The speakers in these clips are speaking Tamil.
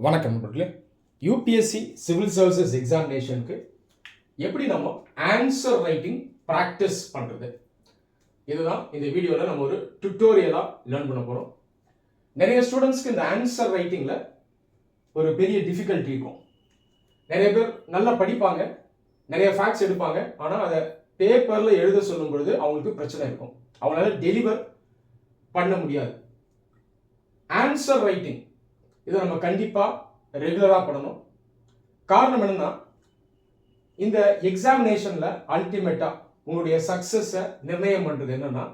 வணக்கம் நண்பர்களே. யூபிஎஸ்சி சிவில் சர்வீசஸ் எக்ஸாமினேஷனுக்கு எப்படி நம்ம ஆன்சர் ரைட்டிங் ப்ராக்டிஸ் பண்ணுறது, இதுதான் இந்த வீடியோவில் நம்ம ஒரு டுட்டோரியலாக லேர்ன் பண்ண போகிறோம். நிறைய ஸ்டூடெண்ட்ஸ்க்கு இந்த ஆன்சர் ரைட்டிங்கில் ஒரு பெரிய டிஃபிகல்ட்டி இருக்கும். நிறைய பேர் நல்லா படிப்பாங்க, நிறைய ஃபேக்ட்ஸ் எடுப்பாங்க, ஆனால் அதை பேப்பரில் எழுத சொல்லும் பொழுது அவங்களுக்கு பிரச்சனை இருக்கும், அவங்களால டெலிவர் பண்ண முடியாது. ஆன்சர் ரைட்டிங் இதை நம்ம கண்டிப்பாக ரெகுலராக பண்ணணும். காரணம் என்னன்னா, இந்த எக்ஸாமினேஷனில் அல்டிமேட்டாக உங்களுடைய சக்ஸஸை நிர்ணயம் பண்ணுறது என்னன்னா,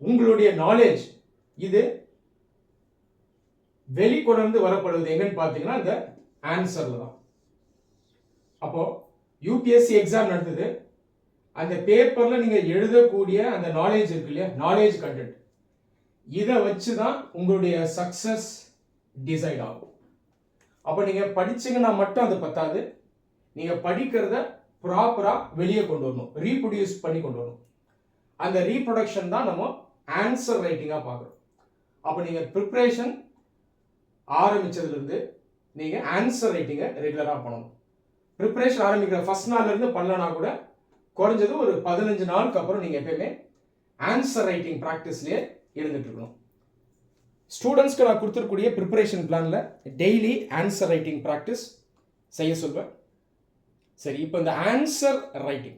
உங்களுடைய நாலேஜ் இது வெளிக்கொணர்ந்து வரப்படுவது எங்கன்னு பார்த்தீங்கன்னா இந்த ஆன்சரில் தான். அப்போ யூபிஎஸ்சி எக்ஸாம் நடத்துது, அந்த பேப்பரில் நீங்கள் எழுதக்கூடிய அந்த நாலேஜ் இருக்கு இல்லையா, நாலேஜ் கண்டென்ட், இதை வச்சு தான் உங்களுடைய சக்ஸஸ் டிசைட் ஆகும். அப்போ நீங்கள் படிச்சீங்கன்னா மட்டும் அது பத்தாது, நீங்கள் படிக்கிறத ப்ராப்பராக வெளியே கொண்டு வரணும், ரீப்ரொடியூஸ் பண்ணி கொண்டு வரணும். அந்த ரீப்ரொடக்ஷன் தான் நம்ம ஆன்சர் ரைட்டிங்காக பார்க்குறோம். அப்போ நீங்கள் ப்ரிப்ரேஷன் ஆரம்பித்ததுலேருந்து நீங்கள் ஆன்சர் ரைட்டிங்கை ரெகுலராக பண்ணணும். ப்ரிப்ரேஷன் ஆரம்பிக்கிற ஃபர்ஸ்ட் நாள்லேருந்து பண்ணலனா கூட குறைஞ்சது ஒரு 15 நாளுக்கு அப்புறம் நீங்கள் எப்பயுமே ஆன்சர் ரைட்டிங் ப்ராக்டிஸ்லேயே இருந்துட்டு இருக்கணும். ஸ்டூடெண்ட்ஸ்க்கு நான் கொடுத்துருக்கூடிய ப்ரிப்பரேஷன் பிளானில் டெய்லி ஆன்சர் ரைட்டிங் ப்ராக்டிஸ் செய்ய சொல்வேன். சரி, இப்போ இந்த ஆன்சர் ரைட்டிங்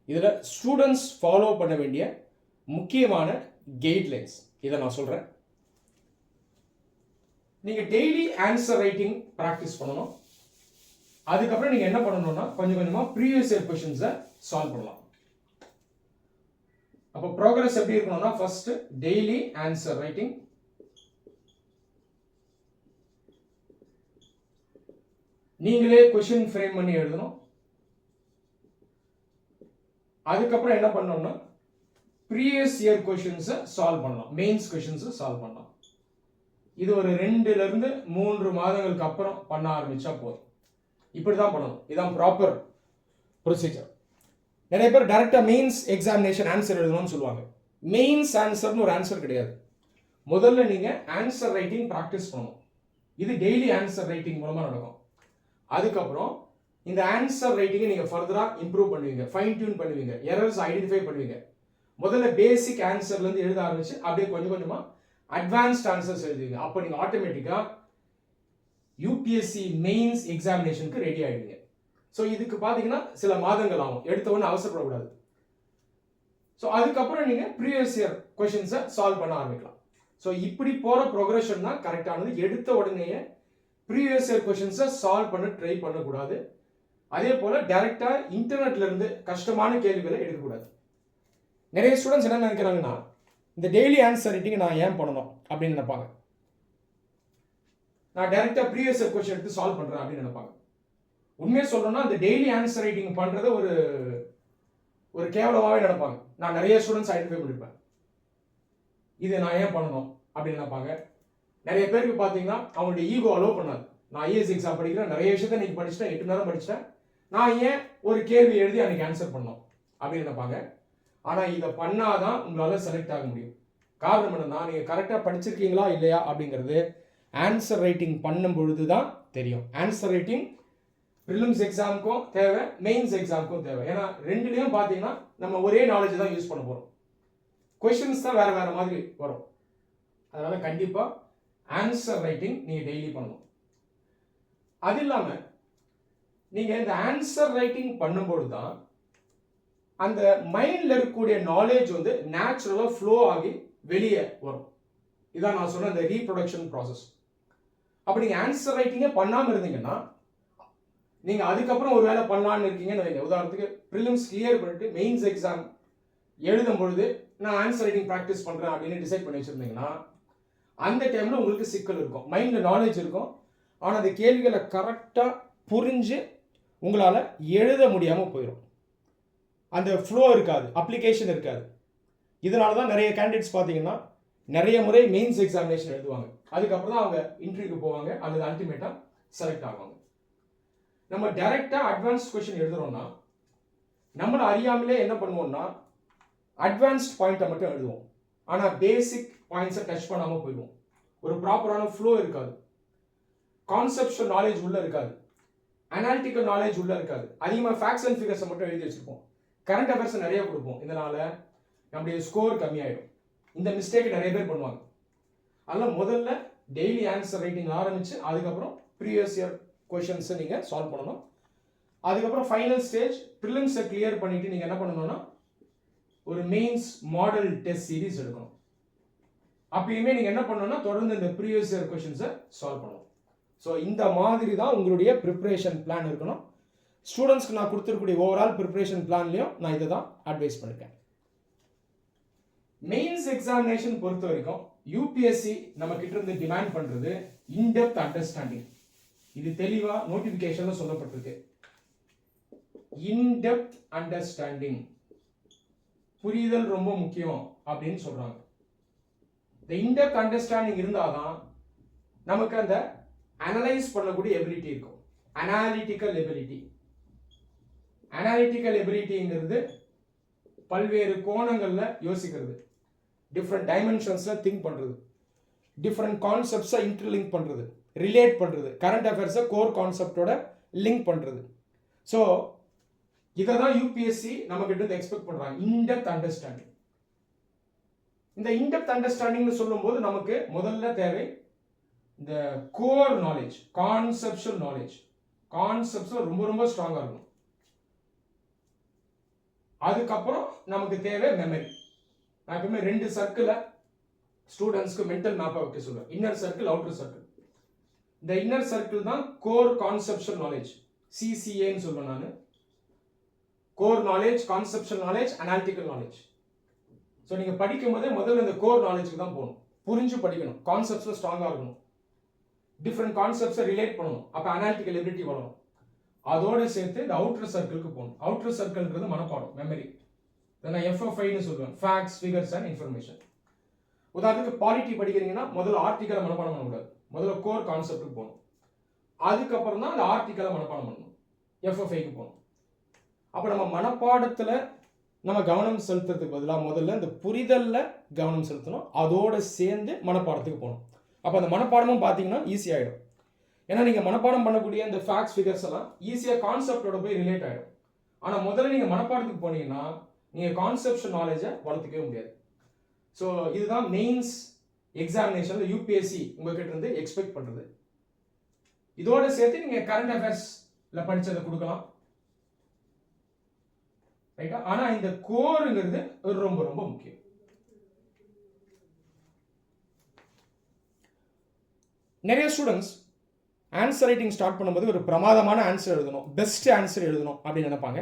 இதில் ஸ்டூடெண்ட்ஸ் ஃபாலோ பண்ண வேண்டிய முக்கியமான கைட்லைன்ஸ் இதை நான் சொல்கிறேன். நீங்கள் டெய்லி ஆன்சர் ரைட்டிங் ப்ராக்டிஸ் பண்ணணும். அதுக்கப்புறம் நீங்கள் என்ன பண்ணணும்னா, கொஞ்சம் கொஞ்சமாக ப்ரீவியஸ் இயர் கொஷின்ஸை சால்வ் பண்ணலாம். அப்போ ப்ரோக்ரஸ் எப்படி இருக்கணும்னா, ஃபர்ஸ்ட் டெய்லி ஆன்சர் ரைட்டிங், நீங்களே கொஷின் ஃப்ரேம் பண்ணி எழுதணும். அதுக்கப்புறம் என்ன பண்ணணும்னா, ப்ரீவியஸ் இயர் கொஷின்ஸை சால்வ் பண்ணலாம், மெயின்ஸ் கொஷின்ஸை சால்வ் பண்ணலாம். இது ஒரு 2 to 3 மாதங்களுக்கு அப்புறம் பண்ண ஆரம்பிச்சா போதும். இப்படி தான் பண்ணணும், இதுதான் ப்ராப்பர் ப்ரொசீஜர். நிறைய பேர் டைரக்டாக மெயின்ஸ் எக்ஸாமினேஷன் ஆன்சர் எழுதணும்னு சொல்லுவாங்க. மெயின்ஸ் ஆன்சர்னு ஒரு ஆன்சர் கிடையாது. முதல்ல நீங்கள் ஆன்சர் ரைட்டிங் ப்ராக்டிஸ் பண்ணணும். இது டெய்லி ஆன்சர் ரைட்டிங் மூலமாக நடக்கும். அதுக்கப்புறம் இந்த ஆன்சர் ரைட்டிங்கை நீங்கள் ஃபர்தராக இம்ப்ரூவ் பண்ணுவீங்க, ஃபைன் டியூன் பண்ணுவீங்க, எரர்ஸ் ஐடென்டிஃபை பண்ணுவீங்க. முதல்ல பேசிக் ஆன்சர்லேருந்து எழுத ஆரம்பிச்சு அப்படியே கொஞ்சம் கொஞ்சமாக அட்வான்ஸ்ட் ஆன்சர்ஸ் எழுதுவீங்க. அப்போ நீங்கள் ஆட்டோமேட்டிக்காக யூபிஎஸ்சி மெயின்ஸ் எக்ஸாமினேஷனுக்கு ரெடி ஆகிடுவீங்க. ஸோ இதுக்கு பார்த்தீங்கன்னா சில மாதங்கள் ஆகும், எடுத்தவொன்னு அவசரப்படக்கூடாது. ஸோ அதுக்கப்புறம் நீங்கள் ப்ரீவியஸ் இயர் கொஷின்ஸை சால்வ் பண்ண ஆரம்பிக்கலாம். ஸோ இப்படி போகிற ப்ரோக்ரஷன் தான் கரெக்டானது. எடுத்த உடனேயே ப்ரீவியஸ் இயர் கொஷின்ஸை சால்வ் பண்ண ட்ரை பண்ணக்கூடாது. அதே போல் டைரெக்டாக இன்டர்நெட்ல இருந்து கஷ்டமான கேள்விகளை எடுக்கக்கூடாது. நிறைய ஸ்டூடெண்ட்ஸ் என்ன நினைக்கிறாங்கன்னா, இந்த டெய்லி ஆன்சர் ரைட்டிங் நான் ஏன் பண்ணணும் அப்படின்னு நினைப்பாங்க. நான் டைரெக்டாக ப்ரீவியஸ் இயர் கொஷின் எடுத்து சால்வ் பண்ணுறேன் அப்படின்னு நினைப்பாங்க. உண்மையை சொல்லணும்னா, அந்த டெய்லி ஆன்சர் ரைட்டிங் பண்ணுறத ஒரு கேவலமாகவே நினைப்பாங்க. நான் நிறைய ஸ்டூடெண்ட்ஸ் ஐடென்டிஃபை பண்ணியிருப்பேன், இது நான் ஏன் பண்ணணும் அப்படின்னு நினைப்பாங்க. நிறைய பேருக்கு பார்த்தீங்கன்னா அவங்களுடைய ஈகோ அலோவ் பண்ணாது. நான் ஐஏஎஸ் எக்ஸாம் படிக்கிறேன், நிறைய விஷயத்தை நீங்கள் படிச்சுட்டேன், 8 மணி நேரம் படிச்சுட்டேன், நான் ஏன் ஒரு கேள்வி எழுதி அன்னைக்கு ஆன்சர் பண்ணணும் அப்படின்னு நினைப்பாங்க. ஆனால் இதை பண்ணாதான் உங்களால் செலக்ட் ஆக முடியும். காரணம் என்னன்னா, நீங்கள் கரெக்டாக படிச்சிருக்கீங்களா இல்லையா அப்படிங்கிறது ஆன்சர் ரைட்டிங் பண்ணும் பொழுது தான் தெரியும். ஆன்சர் ரைட்டிங் ப்ரிலிம்ஸ் எக்ஸாமுக்கும் தேவை, மெயின்ஸ் எக்ஸாமுக்கும் தேவை. ஏன்னா ரெண்டுலேயும் பார்த்தீங்கன்னா நம்ம ஒரே நாலேஜ் தான் யூஸ் பண்ண போகிறோம், கொஷின்ஸ் தான் வேறு வேறு மாதிரி வரும். அதனால் கண்டிப்பாக ஆன்சர் ரைட்டிங் நீங்கள் டெய்லி பண்ணணும். அது இல்லாமல் நீங்கள் இந்த ஆன்சர் ரைட்டிங் பண்ணும்போது தான் அந்த மைண்டில் இருக்கக்கூடிய நாலேஜ் வந்து நேச்சுரலாக ஃப்ளோ ஆகி வெளியே வரும். இதான் நான் சொன்ன இந்த ரீப்ரொடக்ஷன் ப்ராசஸ். அப்போ நீங்கள் ஆன்சர் ரைட்டிங்கே பண்ணாமல் இருந்தீங்கன்னா, நீங்கள் அதுக்கப்புறம் ஒரு வேலை பண்ணலான்னு இருக்கீங்கன்னு வைங்க. உதாரணத்துக்கு ப்ரிலிம்ஸ் கிளியர் பண்ணிட்டு மெயின்ஸ் எக்ஸாம் எழுதும் பொழுது நான் ஆன்சர் ரைட்டிங் ப்ராக்டிஸ் பண்ணுறேன் அப்படின்னு டிசைட் பண்ணி வச்சுருந்தீங்கன்னா, அந்த டைமில் உங்களுக்கு சிக்கல் இருக்கும். மைண்டில் நாலேஜ் இருக்கும், ஆனால் அந்த கேள்விகளை கரெக்டாக புரிஞ்சு உங்களால் எழுத முடியாமல் போயிடும். அந்த ஃப்ளோ இருக்காது, அப்ளிகேஷன் இருக்காது. இதனால தான் நிறைய கேண்டிடேட்ஸ் பார்த்தீங்கன்னா நிறைய முறை மெயின்ஸ் எக்ஸாமினேஷன் எழுதுவாங்க, அதுக்கப்புறம் தான் அவங்க இன்டர்வியூக்கு போவாங்க அல்லது அல்டிமேட்டாக செலக்ட் ஆவாங்க. நம்ம டைரெக்டாக அட்வான்ஸ்ட் கொஷின் எழுதுறோம்னா நம்மளை அறியாமலே என்ன பண்ணுவோம்னா, அட்வான்ஸ்ட் பாயிண்ட்டை மட்டும் எழுதுவோம், ஆனால் பேசிக் பாயிண்ட்ஸை டச் பண்ணாமல் போயிடுவோம். ஒரு ப்ராப்பரான ஃப்ளோ இருக்காது. கான்செப்ஷுவல் நாலேஜ் உள்ள இருக்காது, அனாலிட்டிக்கல் நாலேஜ் உள்ள இருக்காது. அதிகமாக ஃபேக்ட்ஸ் அண்ட் ஃபிகர்ஸை மட்டும் எழுதி வச்சிருப்போம், கரண்ட் அஃபேர்ஸ் நிறைய கொடுப்போம். இதனால நம்முடைய ஸ்கோர் கம்மியாயிடும். இந்த மிஸ்டேக் நிறைய பேர் பண்ணுவாங்க. அதெல்லாம் முதல்ல டெய்லி ஆன்சர் ரைட்டிங் ஆரம்பிச்சு அதுக்கப்புறம் ப்ரீவியஸ் இயர் கொஷின்ஸை நீங்கள் சால்வ் பண்ணணும். அதுக்கப்புறம் ஃபைனல் ஸ்டேஜ் ப்ரிலிம்ஸை கிளியர் பண்ணிட்டு நீங்கள் என்ன பண்ணணும்னா ஒரு மெயின்ஸ் மாடல் டெஸ்ட் சீரிஸ் எடுக்கணும். அப்பயுமே நீங்கள் என்ன பண்ணணும்னா தொடர்ந்து இந்த ப்ரீவியஸ் இயர் கொஷின்ஸை சால்வ் பண்ணணும். ஸோ இந்த மாதிரி தான் உங்களுடைய ப்ரிப்பரேஷன் பிளான் இருக்கணும். ஸ்டூடெண்ட்ஸ்க்கு நான் கொடுத்துருக்கூடிய ஓவரால் ப்ரிப்பரேஷன் பிளான்லையும் நான் இதை தான் அட்வைஸ் பண்ணியிருக்கேன். மெயின்ஸ் எக்ஸாமினேஷன் பொறுத்த வரைக்கும் யூபிஎஸ்சி நம்ம கிட்ட இருந்து டிமாண்ட் பண்றது இன்டெப்த் அண்டர்ஸ்டாண்டிங். இது தெளிவா நோட்டிபிகேஷன்ல சொல்லப்பட்டிருக்கு. இன்டெப்த் அண்டர்ஸ்டாண்டிங், புரிதல் ரொம்ப முக்கியம் அப்படின்னு சொல்றாங்க. இந்த இன்டெப்த் அண்டர்ஸ்டாண்டிங் இருந்தாதான் நமக்கு அந்த அனலைஸ் பண்ணக்கூடிய எபிலிட்டி இருக்கும். Analytical ability. அனாலிட்டிக்கல் எபிலிட்டிங்கிறது பல்வேறு கோணங்கள்ல யோசிக்கிறது, டிஃப்ரெண்ட் டைமென்ஷன்ஸ்ல திங்க் பண்றது, டிஃப்ரெண்ட் கான்செப்ட்ஸை இன்டர்லிங்க் பண்றது, ரிலேட் பண்றது, கரண்ட் அஃபேர்ஸை கோர் கான்செப்டோட லிங்க் பண்றது. ஸோ இதை தான் யூபிஎஸ்சி நம்ம கிட்ட எக்ஸ்பெக்ட் பண்றாங்க, இன்டெப்த் அண்டர்ஸ்டாண்டிங். இந்த இன்டெப்த் அண்டர்ஸ்டாண்டிங்னு சொல்லும்போது நமக்கு முதல்ல தேவை இந்த core knowledge, conceptual knowledge. Concepts ரொம்ப ரொம்ப ஸ்ட்ராங்கா இருக்கும். அதுக்கப்புறம் நமக்கு தேவை மெமரி. நான் எப்பவுமே 2 சர்க்கிளை ஸ்டூடெண்ட்ஸ்க்கு மென்டல் மேப்பை வைக்க சொல்லுவேன், இன்னர் சர்க்கிள், அவுட்டர் சர்க்கிள். இந்த இன்னர் சர்க்கிள் தான் கோர் கான்செப்சுவல் நாலேஜ், சிசிஏன்னு சொல்லுவேன் நான். Core knowledge, conceptual knowledge, analytical knowledge. So நீங்கள் படிக்கும் போதே முதல்ல இந்த கோர் நாலேஜுக்கு தான் போகணும், புரிஞ்சு படிக்கணும், கான்செப்ட்ஸில் ஸ்ட்ராங்காக இருக்கணும், டிஃப்ரெண்ட் கான்செப்ட்ஸை ரிலேட் பண்ணணும், அப்போ அனாலிட்டிக்கல் எபிலிட்டி வரணும். அதோடு சேர்த்து இந்த அவுட்டர் சர்க்கிளுக்கு போகணும். அவுட்டர் சர்க்கிள்ன்றது மனப்பாடம், மெமரி. நான் எஃப்எஃப்ஐன்னு சொல்லுவேன், ஃபேக்ட்ஸ், ஃபிகர்ஸ் அண்ட் இன்ஃபர்மேஷன். உதாரணத்துக்கு பாலிட்டி படிக்கிறீங்கன்னா முதல்ல ஆர்டிக்கலை மனப்பாடம் பண்ணக்கூடாது, முதல்ல கோர் கான்செப்டுக்கு போகணும். அதுக்கப்புறம் தான் அந்த ஆர்டிக்கலை மனப்பாடம் பண்ணணும், எஃப்எஃப்ஐக்கு போகணும். அப்போ நம்ம மனப்பாடத்தில் நம்ம கவனம் செலுத்துறதுக்கு பதிலாக முதல்ல இந்த புரிதலில் கவனம் செலுத்தணும், அதோடு சேர்ந்து மனப்பாடத்துக்கு போகணும். அப்போ அந்த மனப்பாடமும் பார்த்தீங்கன்னா ஈஸியாகிடும். ஏன்னா நீங்கள் மனப்பாடம் பண்ணக்கூடிய இந்த ஃபேக்ட்ஸ், ஃபிகர்ஸ் எல்லாம் ஈஸியாக கான்செப்டோட போய் ரிலேட் ஆகிடும். ஆனால் முதல்ல நீங்கள் மனப்பாடத்துக்கு போனீங்கன்னா நீங்கள் கான்செப்ஷன் நாலேஜை வளர்த்துக்கவே முடியாது. ஸோ இதுதான் மெயின்ஸ் எக்ஸாமினேஷனில் யூபிஎஸ்சி உங்ககிட்ட இருந்து எக்ஸ்பெக்ட் பண்ணுறது. இதோட சேர்த்து நீங்கள் கரண்ட் அஃபேர்ஸில் படித்ததை கொடுக்கலாம், ரைட்டா? ஆனால் இந்த கோருங்கிறது ரொம்ப ரொம்ப முக்கியம். நிறைய ஸ்டூடெண்ட்ஸ் ஆன்சர் ரைட்டிங் ஸ்டார்ட் பண்ணும்போது ஒரு பிரமாதமான ஆன்சர் எழுதணும், பெஸ்ட் ஆன்சர் எழுதணும் அப்படின்னு நினைப்பாங்க.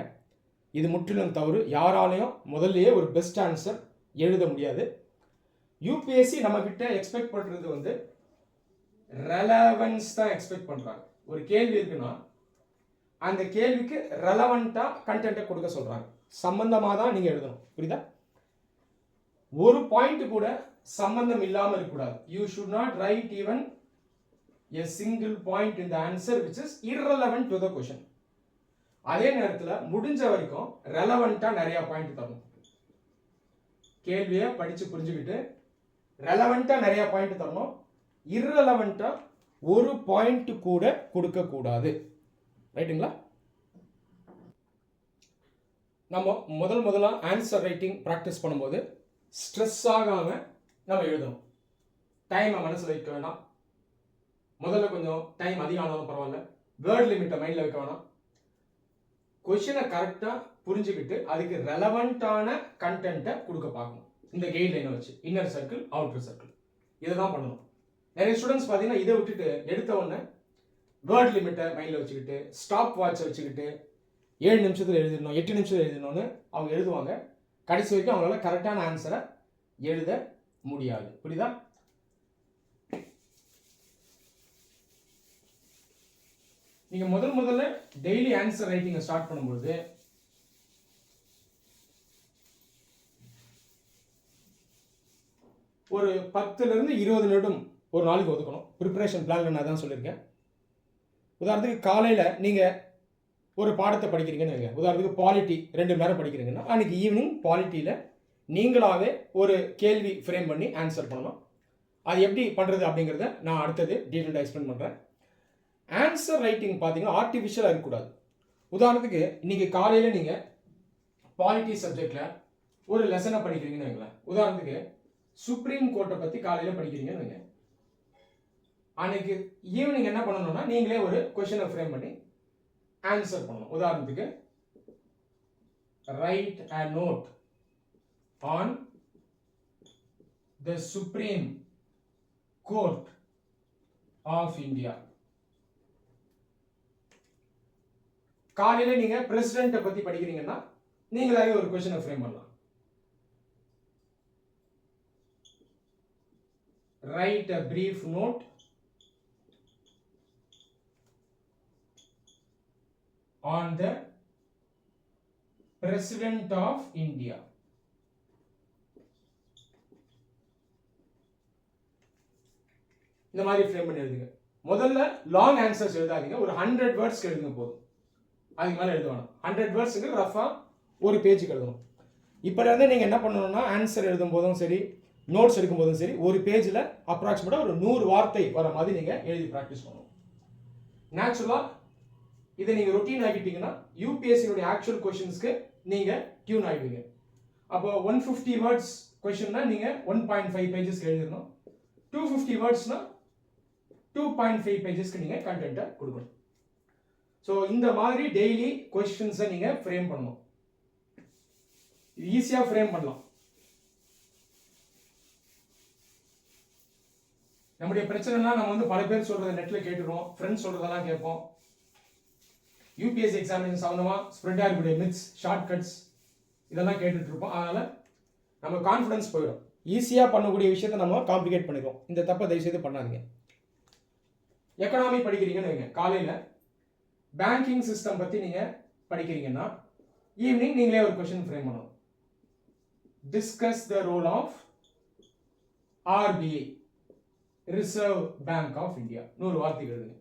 இது முற்றிலும் தவறு. யாராலையும் முதல்லயே ஒரு பெஸ்ட் ஆன்சர் எழுத முடியாது. யூபிஎஸ்சி நம்ம கிட்ட எக்ஸ்பெக்ட் பண்றது ரெலவன்ஸ் தான் எக்ஸ்பெக்ட் பண்றாங்க. ஒரு கேள்வி இருக்குன்னா அந்த கேள்விக்கு ரெலவெண்டா கண்டென்ட்டை கொடுக்க சொல்றாங்க, சம்பந்தமா தான் நீங்க எழுதணும். புரியுதா? ஒரு பாயிண்ட் கூட சம்பந்தம் இல்லாம இருக்கக்கூடாது. You should not right even a single point in the answer which is irrelevant to the question. அதே நேரத்தில் முடிஞ்ச வரைக்கும் ரெலவெண்டா நிறைய பாயிண்ட் தரணும். கேள்வியை படிச்சு புரிஞ்சுக்கிட்டு ரெலவெண்டா நிறைய பாயிண்ட் தரணும். irrelevant ஒரு பாயிண்ட் கூட கொடுக்க கூடாது. ரைட்டுங்களா? நம்ம முதல்ல ஆன்சர் ரைட்டிங் ப்ராக்டிஸ் பண்ணும்போது ஸ்ட்ரெஸ் ஆகாம நம்ம எழுதணும். டைமை மனசில் வைக்க வேண்டாம். முதல்ல கொஞ்சம் டைம் அதிகம் ஆனாலும் பரவாயில்ல, வேர்ட் லிமிட்டை மைண்டில் வைக்க வேணாம். கொஷினை கரெக்டாக புரிஞ்சுக்கிட்டு அதுக்கு ரெலவெண்ட்டான கண்டென்ட்டை கொடுக்க பார்க்கணும். இந்த கைட்லைனை வச்சு இன்னர் சர்க்கிள், அவுட்டர் சர்க்கிள் இதை தான் பண்ணணும். நிறைய ஸ்டூடெண்ட்ஸ் பார்த்தீங்கன்னா இதை விட்டுட்டு எடுத்த உடனே வேர்ட் லிமிட்டை மைண்டில் வச்சுக்கிட்டு ஸ்டாப் வாட்சை வச்சுக்கிட்டு 7 நிமிஷத்தில் எழுதணும், 8 நிமிஷத்தில் எழுதணும்னு அவங்க எழுதுவாங்க. கடைசி வரைக்கும் அவங்களால கரெக்டான ஆன்சரை எழுத முடியாது. புரியுதா? நீங்க முதல்ல டெய்லி ஆன்சர் ரைட்டிங்கை ஸ்டார்ட் பண்ணும்போது ஒரு 10லிருந்து 20 நிமிடம் ஒரு நாளைக்கு ஒதுக்கணும். ப்ரிப்பரேஷன் பிளான்ல நான் தான் சொல்லியிருக்கேன். உதாரணத்துக்கு காலையில் நீங்கள் ஒரு பாடத்தை படிக்கிறீங்கன்னு வைங்க. உதாரணத்துக்கு பாலிட்டி 2 மணி நேரம் படிக்கிறீங்கன்னா அன்றைக்கி ஈவினிங் பாலிட்டியில் நீங்களாகவே ஒரு கேள்வி ஃப்ரேம் பண்ணி ஆன்சர் பண்ணணும். அது எப்படி பண்ணுறது அப்படிங்கிறத நான் அடுத்தது டீட்டெயிலாக எக்ஸ்பிளைன் பண்ணுறேன். ஆன்சர் ரைட்டிங் பார்த்தீங்கன்னா ஆர்டிஃபிஷியலாக இருக்கக்கூடாது. உதாரணத்துக்கு இன்னைக்கு காலையில் நீங்கள் பாலிட்டி சப்ஜெக்டில் ஒரு லெசனை படிக்கிறீங்கன்னு வைங்களேன். உதாரணத்துக்கு சுப்ரீம் கோர்ட்டை பற்றி காலையில் படிக்கிறீங்கன்னு வைங்க. அன்னைக்கு ஈவினிங் என்ன பண்ணணும்னா நீங்களே ஒரு கொஸ்டினை ஃப்ரேம் பண்ணி ஆன்சர் பண்ணணும். உதாரணத்துக்கு right a note on the Supreme Court of India. காலையில நீங்க பிரசிடென்ட்டை பத்தி படிக்கிறீங்கன்னா நீங்களாவே ஒரு கொஸ்டினை ஃப்ரேம் பண்ணலாம். Right a brief note on the President of India. இந்த மாதிரி ஃப்ரேம் பண்ணி எழுதுங்க. முதல்ல லாங் ஆன்சர்ஸ் எழுதாதீங்க, ஒரு 100 வேர்ட்ஸ்க்கு எழுதுங்க போதும், அதுக்கு மேலே எழுத வேணாம். 100 வேர்ட்ஸுக்கு ரஃபாக ஒரு பேஜுக்கு எழுதணும். இப்போ இருந்து நீங்கள் என்ன பண்ணணும்னா ஆன்சர் எழுதும் போதும் சரி, நோட்ஸ் எடுக்கும் போதும் சரி, ஒரு பேஜில் அப்ராக்சிமேட்டாக ஒரு 100 வார்த்தை வர மாதிரி நீங்கள் எழுதி ப்ராக்டிஸ் பண்ணணும். நேச்சுரலாக இதை நீங்கள் ரொட்டீன் ஆகிட்டீங்கன்னா யூபிஎஸ்சியோடைய ஆக்சுவல் கொஷின்ஸ்க்கு நீங்கள் டியூன் ஆகிடுவீங்க. அப்போ 150 வேர்ட்ஸ் கொஷின்னா நீங்கள் 1.5 பேஜஸ்க்கு எழுதிடணும். 250 வேர்ட்ஸ்னா 2.5 பேஜஸ்க்கு நீங்கள் கண்டென்ட்டை கொடுக்கணும். ஸோ இந்த மாதிரி டெய்லி கொஸ்டின்ஸை நீங்கள் ஃப்ரேம் பண்ணணும். ஈஸியாக ஃப்ரேம் பண்ணலாம். நம்முடைய பிரச்சனைலாம் நம்ம வந்து பல பேர் சொல்றதை நெட்டில் கேட்டுருவோம், ஃப்ரெண்ட்ஸ் சொல்றதெல்லாம் கேட்போம். யூபிஎஸ்சி எக்ஸாமினேஷன் சம்மந்தமாக ஸ்ப்ரெட் ஆகக்கூடிய மித்ஸ், ஷார்ட் கட்ஸ் இதெல்லாம் கேட்டுட்டு இருப்போம். அதனால் நம்ம கான்ஃபிடன்ஸ் போயிடும். ஈஸியாக பண்ணக்கூடிய விஷயத்தை நம்ம காம்ப்ளிகேட் பண்ணிடுவோம். இந்த தப்பை தயவுசெய்து பண்ணாதீங்க. எக்கனாமி படிக்கிறீங்கன்னு வைங்க, காலையில் பேங்கிங் சிஸ்டம் பற்றி நீங்கள் படிக்கிறீங்கன்னா ஈவினிங் நீங்களே ஒரு கொஸ்டின் ஃப்ரேம் பண்ணணும். Discuss the role of RBI, reserve bank of India, 100 வார்த்தைகள் எழுதுங்க.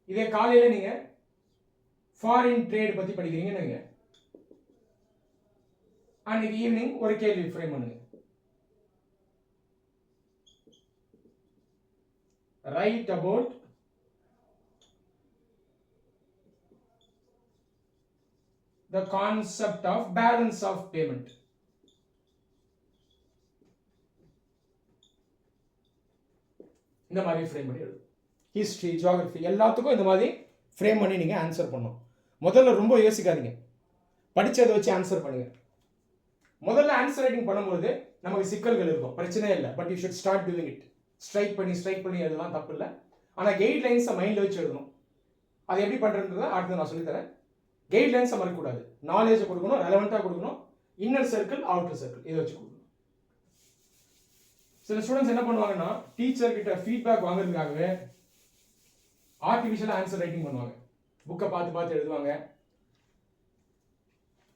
இதே காலையில் நீங்கள் ஃபாரின் ட்ரேட் பற்றி படிக்கிறீங்கன்னு வைங்க, அன்னைக்கு ஈவினிங் ஒரு கேள்வி ஃப்ரேம் பண்ணுங்க. Right about the concept of balance of payment. இந்த மாதிரி ஃப்ரேம் பண்ணி எழுது. ஹிஸ்ட்ரி, ஜியோகிராஃபி எல்லாத்துக்கும் இந்த மாதிரி ஃப்ரேம் பண்ணி நீங்கள் ஆன்சர் பண்ணணும். முதல்ல ரொம்ப யோசிக்காதீங்க, படித்ததை வச்சு ஆன்சர் பண்ணுங்க. முதல்ல ஆன்சர் ரைட்டிங் பண்ணும்போது நமக்கு சிக்கல்கள் இருக்கும், பிரச்சனையே இல்லை. But you should start doing it. Strike பண்ணி எழுதலாம், தப்பு இல்லை. ஆனால் கைட்லைன்ஸை மைண்டில் வச்சு எழுதணும். அது எப்படி பண்ணுறதுன்றதை அடுத்து நான் சொல்லித்தரேன். கைட்லைன்ஸை மறக்கக்கூடாது, நாலேஜை கொடுக்கணும், ரெலவெண்ட்டாக கொடுக்கணும். இன்னர் சர்க்கிள், அவுட்டர் சர்க்கிள் இதை வச்சு கொடுக்கணும். சில ஸ்டூடெண்ட்ஸ் என்ன பண்ணுவாங்கன்னா டீச்சர் கிட்ட ஃபீட்பேக் வாங்குறதுக்காகவே ஆர்டிஃபிஷியலாக ஆன்சர் ரைட்டிங் பண்ணுவாங்க. புக்கை பார்த்து எழுதுவாங்க.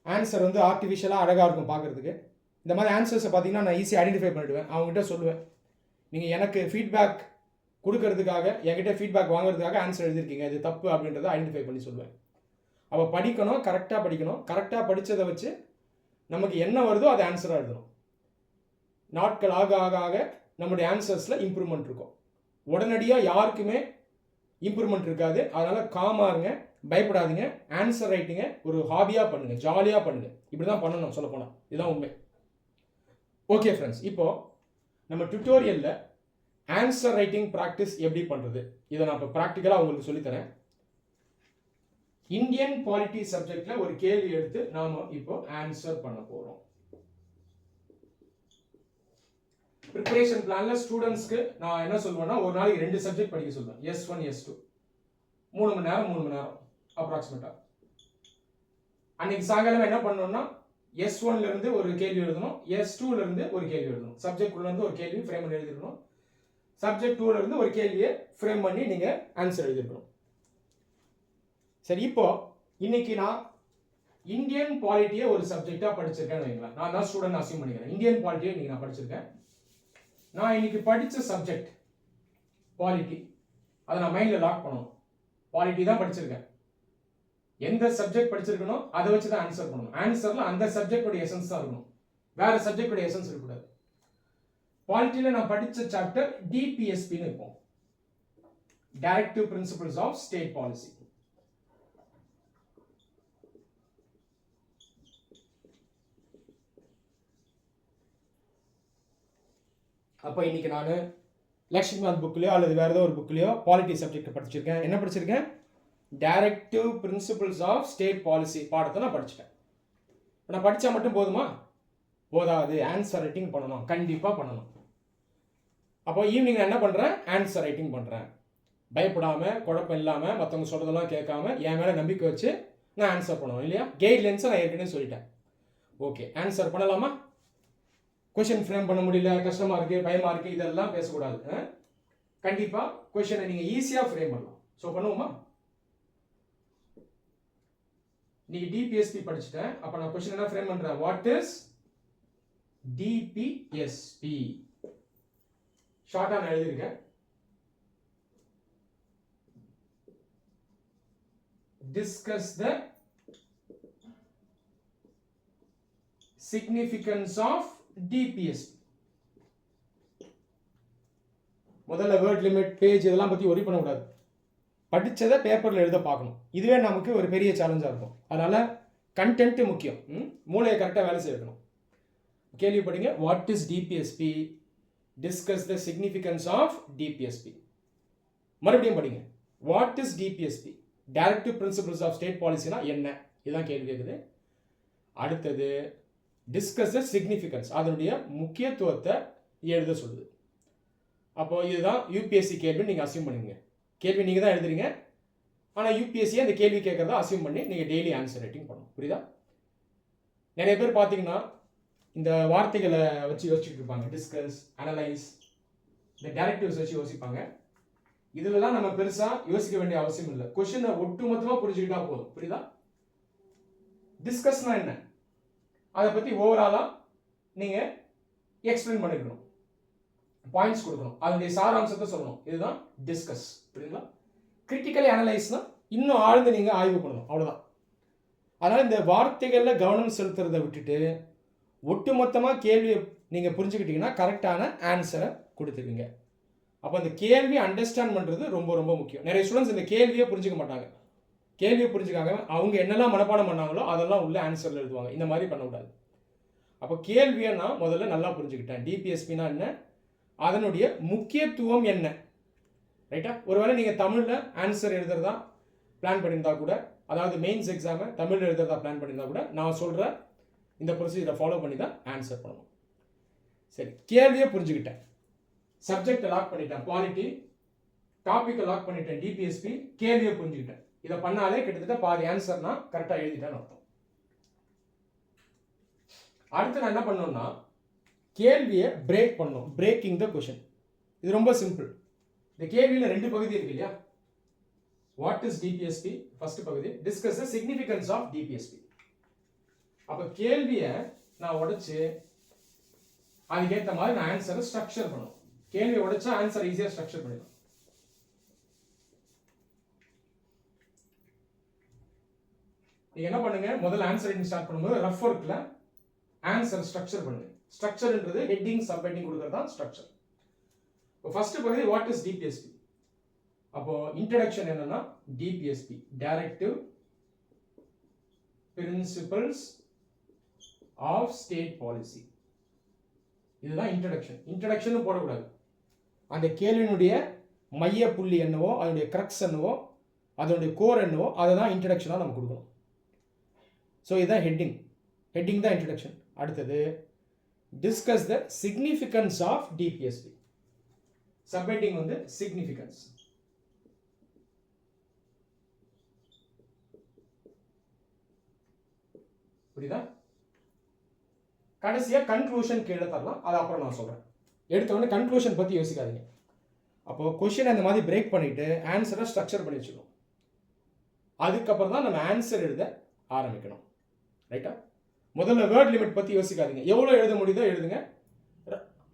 ஆன்சர் வந்து ஆர்டிஃபிஷியலாக அழகாக இருக்கும் பார்க்குறதுக்கு. இந்த மாதிரி ஆன்சர்ஸை பார்த்தீங்கன்னா நான் ஈஸியாக ஐடென்டிஃபை பண்ணிவிடுவேன். அவங்ககிட்ட சொல்லுவேன், நீங்கள் எனக்கு ஃபீட்பேக் கொடுக்கறதுக்காக, என்கிட்ட ஃபீட்பேக் வாங்குறதுக்காக ஆன்சர் எழுதிருக்கீங்க, இது தப்பு அப்படின்றத ஐடென்டிஃபை பண்ணி சொல்லுவேன். அவள் படிக்கணும், கரெக்டாக படிக்கணும். கரெக்டாக படித்ததை வச்சு நமக்கு என்ன வருதோ அதை ஆன்சராக எழுதணும். நாட்கள் ஆக ஆக ஆக நம்முடைய ஆன்சர்ஸில் இம்ப்ரூவ்மெண்ட் இருக்கும். உடனடியாக யாருக்குமே இம்ப்ரூவ்மெண்ட் இருக்காது. அதனால் காமாக இருங்க, பயப்படாதீங்க. ஆன்சர் ரைட்டிங்கை ஒரு ஹாபியாக பண்ணுங்கள், ஜாலியாக பண்ணுங்கள். இப்படி தான் பண்ணணும் சொல்லப்போனால், இதுதான் உண்மை. ஓகே ஃப்ரெண்ட்ஸ், இப்போது நம்ம டுட்டோரியலில் ஆன்சர் ரைட்டிங் ப்ராக்டிஸ் எப்படி பண்ணுறது இதை நான் இப்போ ப்ராக்டிக்கலாக உங்களுக்கு சொல்லித்தரேன். இந்தியன் பாலிட்டி சப்ஜெக்டில் ஒரு கேள்வி எடுத்து நாம் இப்போ ஆன்சர் பண்ண போகிறோம். ப்ரிப்பரேஷன் பிளானில் ஸ்டூடெண்ட்ஸ்க்கு நான் என்ன சொல்லுவேன்னா, ஒரு நாளைக்கு 2 சப்ஜெக்ட் படிக்க சொல்லுவேன். S1 S2 3 மணி நேரம் அப்ராக்சிமேட்டாக. அன்னைக்கு சாயங்காலம் என்ன பண்ணணும்னா S1ல இருந்து ஒரு கேள்வி எழுதணும், S2ல இருந்து ஒரு கேள்வி எழுதணும். சப்ஜெக்ட் உள்ள இருந்து ஒரு கேள்வி ஃப்ரேம் பண்ணி எழுதிடணும். சப்ஜெக்ட் 2ல இருந்து ஒரு கேள்வியை ஃப்ரேம் பண்ணி நீங்கள் ஆன்சர் எழுதிருக்கணும். சரி, இப்போ இன்னைக்கு நான் இந்தியன் பாலிட்டியை ஒரு சப்ஜெக்டாக படிச்சிருக்கேன்னு வைங்களேன். நான் தான் ஸ்டூடெண்ட் அசியூம் பண்ணிக்கிறேன். இந்தியன் பாலிட்டியை இன்னைக்கு நான் படிச்சிருக்கேன். நான் இன்னைக்கு படித்த சப்ஜெக்ட் பாலிட்டி, அதை நான் மைண்டில் லாக் பண்ணணும். பாலிட்டி தான் படிச்சிருக்கேன். எந்த சப்ஜெக்ட் படிச்சிருக்கணும் அதை வச்சு தான் ஆன்சர் பண்ணணும். ஆன்சரில் அந்த சப்ஜெக்டோட எசன்ஸ் தான் இருக்கணும், வேற சப்ஜெக்டோட எசன்ஸ் இருக்கக்கூடாது. பாலிட்டியில் நான் படித்த சாப்டர் டிபிஎஸ்பின்னு இருக்கும். directive principles of state policy. அப்போ இன்னைக்கு நான் லக்ஷ்மிகாந்த் புக்லையோ அல்லது வேறு ஏதோ ஒரு புக்லையோ பாலிட்டி சப்ஜெக்ட் படிச்சிருக்கேன். என்ன படிச்சிருக்கேன்? Directive principles of state policy பாடத்தை நான் படிச்சிட்டேன். நான் படித்தா மட்டும் போதுமா? போதாது. ஆன்சர் ரைட்டிங் பண்ணணும், கண்டிப்பாக பண்ணணும். அப்போ ஈவினிங் நான் என்ன பண்ணுறேன்? ஆன்சர் ரைட்டிங் பண்ணுறேன். பயப்படாமல், குழப்பம் இல்லாமல், மற்றவங்க சொல்கிறதெல்லாம் கேட்காம என் மேலே நம்பிக்கை வச்சு நான் ஆன்சர் பண்ணணும் இல்லையா? கைட்லைன்ஸை நான் ஏற்கனவே சொல்லிட்டேன். ஓகே, ஆன்சர் பண்ணலாமா? கொஷின் ஃப்ரேம் பண்ண முடியல, கஷ்டமாக இருக்குது, பயமாக இருக்குது, இதெல்லாம் பேசக்கூடாது. கண்டிப்பாக கொஷினை நீங்கள் ஈஸியாக ஃப்ரேம் பண்ணலாம். ஸோ பண்ணுவோமா? நீங்கள் டிபிஎஸ்பி படிச்சுட்டேன். அப்போ நான் கொஷின் என்ன ஃப்ரேம் பண்ணுறேன்? What is DPSP? ஷார்ட்டாக நான் எழுதியிருக்கேன். Discuss the significance of DPSP. முதல்ல வேர்ட் லிமிட், பேஜ் இதெல்லாம் பற்றி ஒரி பண்ணக்கூடாது. படித்ததை பேப்பரில் எழுத பார்க்கணும். இதுவே நமக்கு ஒரு பெரிய சேலஞ்சாக இருக்கும். அதனால் கண்டென்ட்டு முக்கியம். மூளையை கரெக்டாக வேலை செய்யணும். கேள்வி படிங்க. What is DPSP? Discuss the significance of DPSP. மறுபடியும் படிங்க. What is DPSP? Directive principles of state பாலிசினா என்ன? இதுதான் கேள்வி கேட்குது. அடுத்தது டிஸ்கஸ் த சிக்னிஃபிகன்ஸ், அதனுடைய முக்கியத்துவத்தை எழுத சொல்லுது. அப்போ இதுதான் யூபிஎஸ்சி கேள்வி. நீங்கள் அசியூம் பண்ணுங்க. கேள்வி நீங்கள் தான் எழுதுறீங்க, ஆனால் யூபிஎஸ்சியை அந்த கேள்வி கேட்குறதா அசியூம் பண்ணி நீங்கள் டெய்லி ஆன்சர் ரைட்டிங் பண்ணணும். புரியுதா? நிறைய பேர் பார்த்தீங்கன்னா இந்த வார்த்தைகளை வச்சு யோசிச்சுட்டு இருப்பாங்க. டிஸ்கஸ், அனலைஸ், இந்த டைரக்டிவ்ஸ் வச்சு யோசிப்பாங்க. இதுலலாம் நம்ம பெருசாக யோசிக்க வேண்டிய அவசியம் இல்லை. கொஸ்டினை ஒட்டுமொத்தமாக புரிஞ்சுக்கிட்டா போதும். புரியுதா? டிஸ்கஸ்னா என்ன, அதை பற்றி ஓவராலாக நீங்கள் எக்ஸ்பிளைன் பண்ணிக்கணும், பாயிண்ட்ஸ் கொடுக்கணும், அதனுடைய சாராம்சத்தை சொல்லணும். இதுதான் டிஸ்கஸ். புரியுங்களா? கிரிட்டிக்கலி அனலைஸ்னா இன்னும் ஆழ்ந்து நீங்கள் ஆய்வு பண்ணணும். அவ்வளோதான். அதனால் இந்த வார்த்தைகளில் கவனம் செலுத்துறதை விட்டுட்டு ஒட்டுமொத்தமாக கேள்வியை நீங்கள் புரிஞ்சுக்கிட்டீங்கன்னா கரெக்டான ஆன்சரை கொடுத்துருவீங்க. அப்போ அந்த கேள்வியை அண்டர்ஸ்டாண்ட் பண்ணுறது ரொம்ப ரொம்ப முக்கியம். நிறைய ஸ்டூடெண்ட்ஸ் இந்த கேள்வியை புரிஞ்சுக்க மாட்டாங்க. கேள்வியை புரிஞ்சுக்காங்க அவங்க என்னெல்லாம் மனப்பாடம் பண்ணாங்களோ அதெல்லாம் உள்ள ஆன்சரில் எழுதுவாங்க. இந்த மாதிரி பண்ணக்கூடாது. அப்போ கேள்வியை நான் முதல்ல நல்லா புரிஞ்சுக்கிட்டேன். டிபிஎஸ்பினா என்ன, அதனுடைய முக்கியத்துவம் என்ன, ரைட்டா? ஒருவேளை நீங்கள் தமிழில் ஆன்சர் எழுதுறதா பிளான் பண்ணியிருந்தா கூட, அதாவது மெயின்ஸ் எக்ஸாமை தமிழில் எழுதுறதா பிளான் பண்ணியிருந்தா கூட நான் சொல்கிற இந்த ப்ரொசீஜரை ஃபாலோ பண்ணி தான் ஆன்சர் பண்ணணும். சரி, கேள்வியை புரிஞ்சுக்கிட்டேன், சப்ஜெக்டை லாக் பண்ணிட்டேன், பாலிட்டி டாப்பிக்கை லாக் பண்ணிட்டேன், டிபிஎஸ்பி கேள்வியை புரிஞ்சுக்கிட்டேன். இதை பண்ணாலே கிட்டத்தட்ட பாதி ஆன்சர் நான் கரெக்டாக எழுதிட்டேன்னு அர்த்தம். அடுத்து நான் என்ன பண்ணணும்னா கேள்வியை பிரேக் பண்ணணும். Breaking the question. இது ரொம்ப சிம்பிள். இந்த கேள்வியில் 2 பகுதி இருக்கு இல்லையா? வாட் இஸ் டிபிஎஸ்பி ஃபர்ஸ்ட் பகுதி, discuss the significance of DPSP. அப்போ கேள்வியை நான் உடைச்சு அதுக்கேற்ற மாதிரி நான் ஆன்சரை ஸ்ட்ரக்சர் பண்ணணும். கேள்வி உடைச்சா ஆன்சர் ஈஸியாக ஸ்ட்ரக்சர் பண்ணிடலாம். நீங்க என்ன பண்ணுங்க, முதல்ல ஆன்சர் ரைட்டிங் ஸ்டார்ட் பண்ணும்போது ரஃப் ஒர்க்ல ஆன்சர் ஸ்ட்ரக்சர் பண்ணுங்க. ஸ்ட்ரக்சர்ன்றது ஹெட்டிங் சப் ஹெட்டிங் கொடுக்கறது தான் ஸ்ட்ரக்சர். இப்போ ஃபர்ஸ்ட் பகுதி வாட் இஸ் டிபிஎஸ்பி. அப்போ இன்ட்ரடக்ஷன் என்னன்னா DPSP directive principles of state policy. இதுதான் இன்ட்ரடக்ஷன். இன்ட்ரடக்ஷன் போடக்கூடாது. அந்த கேள்வியினுடைய மைய புள்ளி என்னவோ, அதனுடைய கிரக்ஸ் என்னவோ, அதனுடைய கோர் என்னவோ, அதை தான் இன்ட்ரடக்ஷனாக நம்ம கொடுக்கணும். ஸோ இதுதான் ஹெட்டிங். ஹெட்டிங் தான் இன்ட்ரடக்ஷன். அடுத்தது discuss the significance of DPSP. Subheading வந்து சிக்னிஃபிகன்ஸ். புரியுதா? கடைசியா கன்க்ளூஷன் கீழே தரலாம், அது அப்புறம் நான் சொல்றேன். எடுத்தவொடனே கன்க்ளூஷன் பத்தி யோசிக்காதீங்க. அப்போ கொஸ்டின் அந்த மாதிரி பிரேக் பண்ணிட்டு ஆன்சரை ஸ்ட்ரக்சர் பண்ணி வச்சுக்கணும். அதுக்கப்புறம் தான் நம்ம ஆன்சர் எழுத ஆரம்பிக்கணும். ரைட்டா? முதல்ல வேர்ட் லிமிட் பத்தி யோசிக்காதீங்க. எவ்வளோ எழுத முடியுதோ எழுதுங்க.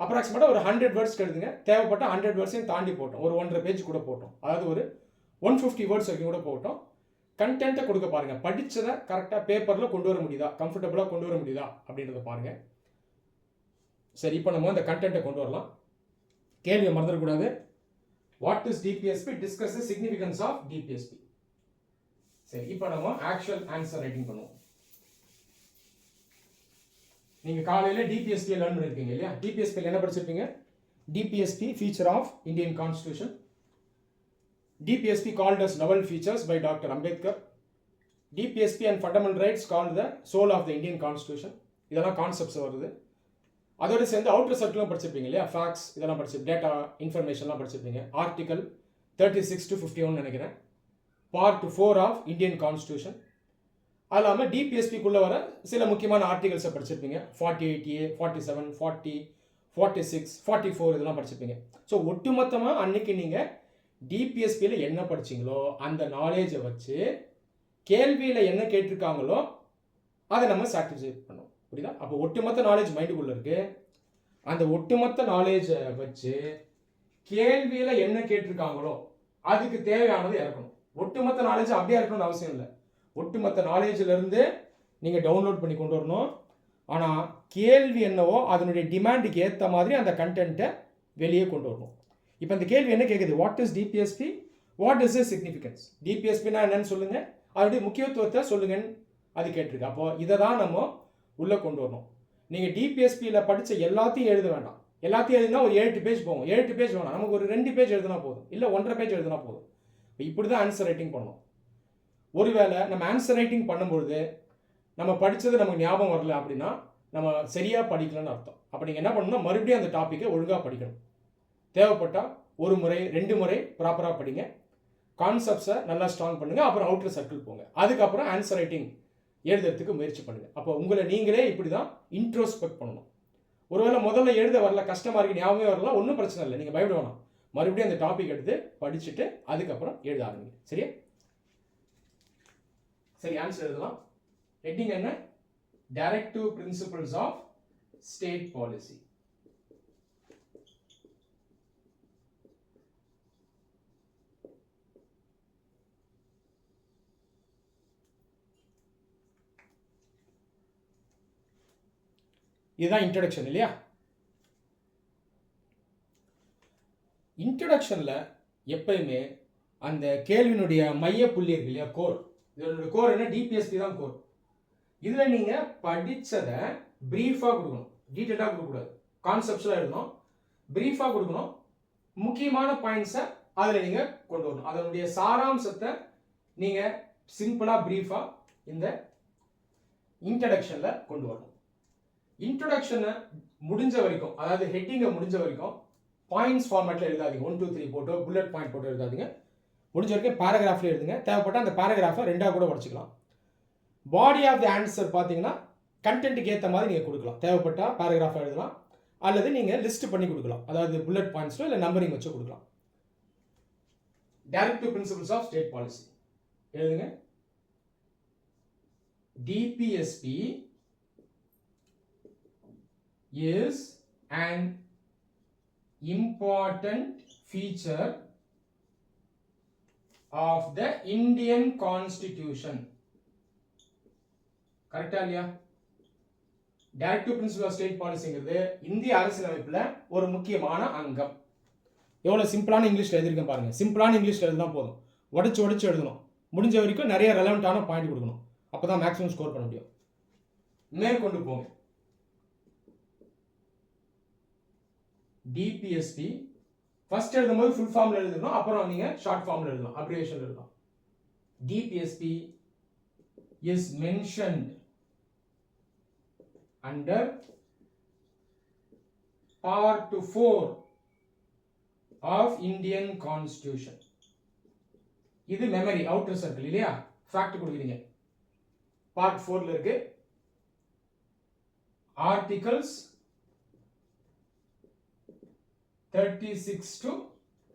அப்ராக்சிமேட்டாக ஒரு 100 வேர்ட்ஸ்க்கு எழுதுங்க. தேவைப்பட்ட 100 வேர்ட்ஸையும் தாண்டி போட்டோம், ஒரு 1.5 பேஜ் கூட போட்டோம், அதாவது ஒரு 150 வேர்ட்ஸ் வரைக்கும் கூட போட்டோம். கண்டென்ட்டை கொடுக்க பாருங்க. படிச்சதை கரெக்டாக பேப்பரில் கொண்டு வர முடியுதா, கம்ஃபர்டபுளாக கொண்டு வர முடியுதா அப்படின்றத பாருங்க. சரி, இப்போ நம்ம அந்த கண்டென்ட்டை கொண்டு வரலாம். கேள்வியை மறந்துடக்கூடாது. What is DPSP, discuss the significance of DPSP. சரி, இப்போ நம்ம ஆக்சுவல் ஆன்சர் ரைட்டிங் பண்ணுவோம். நீங்க காலையில டிபிஎஸ்பி லேர்ன் பண்ணிருக்கீங்க இல்லையா? டிபிஎஸ்பி என்ன படிச்சிருப்பீங்க? DPSP feature of Indian constitution. DPSP called as novel features by doctor Ambedkar. DPSP and fundamental rights called the soul of the Indian constitution. இதெல்லாம் கான்செப்ட்ஸ் வருது. அதோட சேர்ந்து அவுட்டர் சர்க்கிளும் படிச்சிருப்பீங்க இல்லையா? ஃபேக்ட்ஸ் இதெல்லாம் படிச்சு, டேட்டா இன்ஃபர்மேஷன்லாம் படிச்சிருப்பீங்க. ஆர்டிகல் 36 to 51 நினைக்கிறேன், பார்ட் 4 ஆஃப் இந்தியன் கான்ஸ்டிடியூஷன். அது இல்லாமல் டிபிஎஸ்பிக்குள்ளே வர சில முக்கியமான ஆர்டிகல்ஸை படிச்சிருப்பீங்க. 48A, 47, 40, 46, 44 இதெல்லாம் படிச்சிருப்பீங்க. ஸோ ஒட்டுமொத்தமாக அன்னைக்கு நீங்கள் டிபிஎஸ்பியில் என்ன படிச்சிங்களோ அந்த நாலேஜை வச்சு கேள்வியில் என்ன கேட்டிருக்காங்களோ அதை நம்ம சாட்டிஸ்ஃபை பண்ணோம். புரியுதா? அப்போ ஒட்டுமொத்த நாலேஜ் மைண்டுக்குள்ளே இருக்கு. அந்த ஒட்டுமொத்த நாலேஜை வச்சு கேள்வியில் என்ன கேட்டிருக்காங்களோ அதுக்கு தேவையானது இறக்கணும். ஒட்டுமொத்த நாலேஜ் அப்படியே இருக்கணும்னு அவசியம் இல்லை. ஒட்டுமொத்த நாலேஜிலிருந்து நீங்கள் டவுன்லோட் பண்ணி கொண்டு வரணும். ஆனால் கேள்வி என்னவோ அதனுடைய டிமாண்டுக்கு ஏற்ற மாதிரி அந்த கண்டென்ட்டை வெளியே கொண்டு வரணும். இப்போ இந்த கேள்வி என்ன கேட்குது? What is DPSP, what is is significance? டிபிஎஸ்பின்னா என்னன்னு சொல்லுங்கள், அதனுடைய முக்கியத்துவத்தை சொல்லுங்கன்னு அது கேட்டிருக்கு. அப்போ இதை தான் நம்ம உள்ளே கொண்டு வரணும். நீங்கள் டிபிஎஸ்பியில் படித்த எல்லாத்தையும் எழுத வேண்டாம். எல்லாத்தையும் எழுதினா ஒரு 7 பேஜ் போகும். 7 பேஜ் வேணாம், நமக்கு ஒரு 2 பேஜ் எழுதினா போதும், இல்லை 1.5 பேஜ் எழுதினா போதும். இப்படி தான் ஆன்சர் ரைட்டிங் பண்ணணும். ஒருவேளை நம்ம ஆன்சர் ரைட்டிங் பண்ணும்பொழுது நம்ம படித்தது நமக்கு ஞாபகம் வரல அப்படின்னா நம்ம சரியாக படிக்கலன்னு அர்த்தம். அப்போ நீங்கள் என்ன பண்ணணும்னா மறுபடியும் அந்த டாப்பிக்கை ஒழுங்காக படிக்கணும். தேவைப்பட்டால் 1 முறை 2 முறை ப்ராப்பராக படிங்க. கான்செப்ட்ஸை நல்லா ஸ்ட்ராங் பண்ணுங்கள். அப்புறம் அவுட்டர் சர்க்கிள் போங்க. அதுக்கப்புறம் ஆன்சர் ரைட்டிங் எழுதுறதுக்கு முயற்சி பண்ணுங்கள். அப்போ உங்களை நீங்களே இப்படி தான் இன்ட்ரோஸ்பெக்ட் பண்ணணும். ஒருவேளை முதல்ல எழுத வரல, கஷ்டமாக இருக்குது, ஞாபகமே வரலாம், ஒன்றும் பிரச்சனை இல்லை, நீங்கள் பயப்பட வேணாம். மறுபடியும் அந்த டாபிக் எடுத்து படிச்சுட்டு அதுக்கப்புறம் எழுத ஆரம்பிங்க. சரியா? சரி, ஆன்சர் எழுதலாம். ஹெட்டிங் என்ன? Directive principles of state policy. இதுதான் இன்ட்ரடக்ஷன் இல்லையா? இன்ட்ரடக்ஷனில் எப்பயுமே அந்த கேள்வியினுடைய மைய புள்ளி இருக்கு இல்லையா, கோர். இதனுடைய கோர் என்ன? டிபிஎஸ்பி தான் கோர். இதில் நீங்கள் படித்ததை ப்ரீஃபாக கொடுக்கணும், டீட்டெயிலாக கொடுக்கக்கூடாது. கான்செப்ட்ஸ்லாம் எழுதணும், ப்ரீஃபாக கொடுக்கணும். முக்கியமான பாயிண்ட்ஸை அதில் நீங்கள் கொண்டு வரணும். அதனுடைய சாராம்சத்தை நீங்கள் சிம்பிளாக ப்ரீஃபாக இந்த இன்ட்ரடக்ஷனில் கொண்டு வரணும். இன்ட்ரடக்ஷனை முடிஞ்ச வரைக்கும், அதாவது ஹெட்டிங்கை முடிஞ்ச வரைக்கும் பாயிண்ட்ஸ் ஃபார்மேட்டில் எழுதாதீங்க. 1, 2, 3 போட்டோ புல்லட் பாயிண்ட் போட்டு எழுதாதீங்க. முடிஞ்ச வரைக்கும் பேராகிராஃபில் எழுதுங்க. தேவைப்பட்ட அந்த பேராகிராஃபை 2ஆக கூட உடச்சிக்கலாம். பாடி ஆஃப் தி ஆன்சர் பார்த்தீங்கன்னா கண்டென்ட்டுக்கு ஏற்ற மாதிரி நீங்கள் கொடுக்கலாம். தேவைப்பட்டால் பேராகிராஃபாக எழுதலாம், அல்லது நீங்கள் லிஸ்ட் பண்ணி கொடுக்கலாம். அதாவது புல்லட் பாயிண்ட்ஸோ இல்லை நம்பரிங் வச்சு கொடுக்கலாம். Directive principles of state policy எழுதுங்க. DPSP is an important feature of the Indian Constitution. கரெக்டா இல்லையா? டைரக்டிவ் பிரின்சிபல் ஆஃப் ஸ்டேட் பாலிசிங்கிறது இந்திய அரசியலமைப்பில் ஒரு முக்கியமான அங்கம். எவ்வளோ சிம்பிளான இங்கிலீஷில் எழுதிருக்கேன் பாருங்கள். சிம்பிளான இங்கிலீஷில் எழுதினா போதும், உடச்சு எழுதணும். முடிஞ்ச வரைக்கும் நிறைய ரெலவெண்ட்டான பாயிண்ட் கொடுக்கணும். அப்போ தான் மேக்ஸிமம் ஸ்கோர் பண்ண முடியும். மேற்கொண்டு போங்க. டிபிஎஸ்பி ஃபர்ஸ்ட் எழுதும்போது ஃபுல் ஃபார்ம்ல எழுதணும், அப்புறம் நீங்க ஷார்ட் ஃபார்ம்ல எழுதலாம், அப்ரிவேஷன் எழுதலாம். DPSP is mentioned under part 4 of Indian Constitution. இது மெமரி அவுட்டர் சர்க்கிள் இல்லையா? ஃபேக்ட் கொடுக்குறீங்க. பார்ட் 4ல இருக்கு. Articles 36 to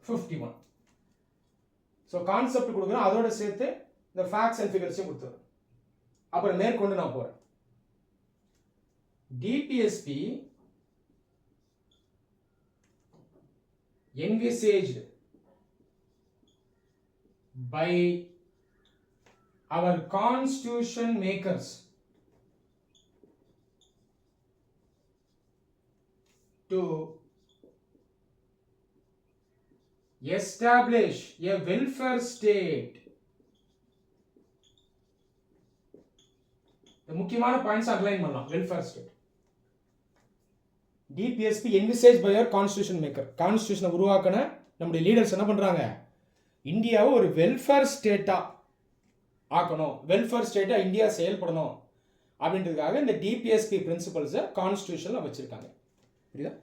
51. ஸோ கான்செப்ட் கொடுக்குறோம், அதோட சேர்த்து இந்த ஃபேக்ட்ஸ் அண்ட் ஃபிகர்ஸையும் கொடுத்துறோம். அப்புறம் மேற்கொண்டு நான் போறேன். DPSP envisaged by our constitution makers to establish a welfare state. இந்த முக்கியமான பாயிண்ட்ஸ் அண்டர்லைன் பண்ணலாம். Welfare state. DPSP envisaged by our constitution maker. கான்ஸ்டிடியூஷனை உருவாக்கின நம்முடைய லீடர்ஸ் என்ன பண்றாங்க? இந்தியாவை ஒரு வெல்ஃபேர் ஸ்டேட்டா ஆக்கணும், வெல்ஃபேர் ஸ்டேட்டா இந்தியா செயல்படணும் அப்படின்றதுக்காக இந்த டிபிஎஸ்பி பிரின்சிபல்ஸை கான்ஸ்டிடியூஷன்ல வச்சிருக்காங்க. புரியுதா?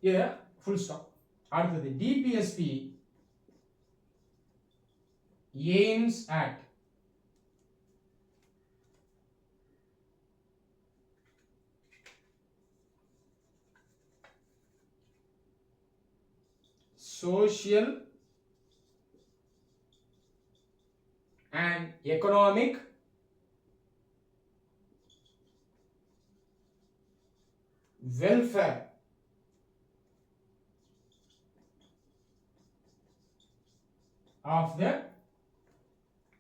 இது ஃபுல் ஸ்டாப். அடுத்தது DPSP aims at social and economic welfare of the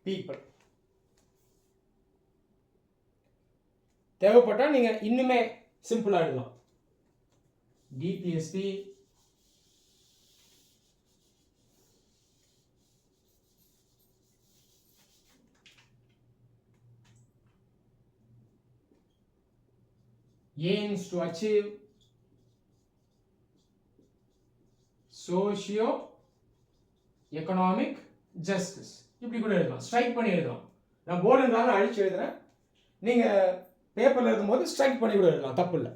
people. தேவைப்பட்டா நீங்க இன்னுமே சிம்பிளா எழுதலாம். DPSP aims to achieve socio-economic justice. இப்படி கூட எழுதலாம், ஸ்ட்ரைக் பண்ணி எழுதலாம். நான் போர்டுன்றாலும் அழிச்சு எழுதுறேன், நீங்கள் பேப்பரில் எழுதும்போது ஸ்ட்ரைக் பண்ணி கூட எழுதலாம், தப்பு இல்லை.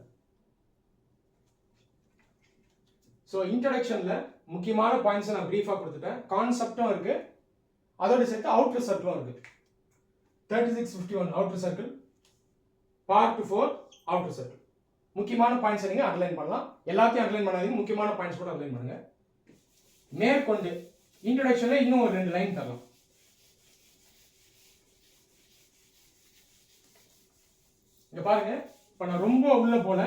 ஸோ இன்ட்ரடக்ஷனில் முக்கியமான பாயிண்ட்ஸை நான் ப்ரீஃபாக கொடுத்துட்டேன். கான்செப்டும் இருக்குது, அதோட சேர்த்து அவுட்டர் சர்க்கிளும் இருக்குது. 3651 outer circle, part 4 outer circle. முக்கியமான பாயிண்ட்ஸ் நீங்கள் அண்டர்லைன் பண்ணலாம். எல்லாத்தையும் அண்டர்லைன் பண்ணாதீங்க, முக்கியமான பாயிண்ட்ஸ் கூட அண்டர்லைன் பண்ணுங்க. மேற்கொண்டு இன்ட்ரோடக்ஷன்ல இன்னும் ஒரு 2 லைன் தரலாம். இங்க பாருங்க, இப்போ நான் ரொம்ப உள்ள போல,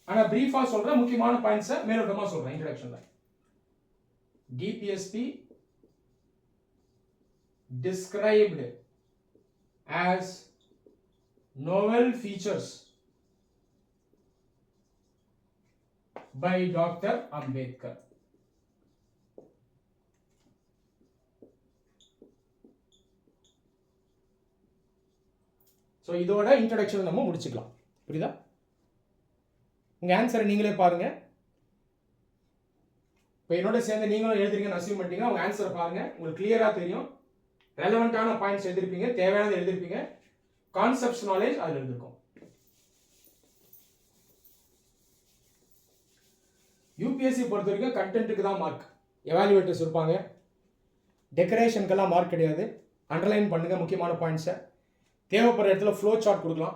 ஆனால் பிரீஃபா சொல்றேன், முக்கியமான பாயிண்ட்ஸை மேலோட்டமாக சொல்றேன். இன்ட்ரோடக்ஷன்ல DPSP described as novel features by Dr. Ambedkar. So இதோட இன்ட்ரடக்ஷன் நம்ம முடிச்சுக்கலாம். புரியுதா? உங்கள் ஆன்சரை நீங்களே பாருங்க. இப்போ என்னோட சேர்ந்து நீங்களும் எழுதுறீங்கன்னு அசியூம் பண்ணிட்டீங்க. உங்கள் ஆன்சரை பாருங்க, உங்களுக்கு கிளியராக தெரியும். ரெலவெண்ட்டான பாயிண்ட்ஸ் எழுதிருப்பீங்க, தேவையானது எழுதிருப்பீங்க, கான்செப்ட்ஸ் நாலேஜ் அதில் இருந்திருக்கும். யூபிஎஸ்சி பொறுத்த வரைக்கும் கண்டென்ட்டுக்கு தான் மார்க். எவாலுவேட்டர்ஸ் இருப்பாங்க, டெக்கரேஷனுக்கெல்லாம் மார்க் கிடையாது. அண்டர்லைன் பண்ணுங்கள் முக்கியமான பாயிண்ட்ஸை. தேவைப்படுற இடத்துல ஃப்ளோ சார்ட் கொடுக்கலாம்,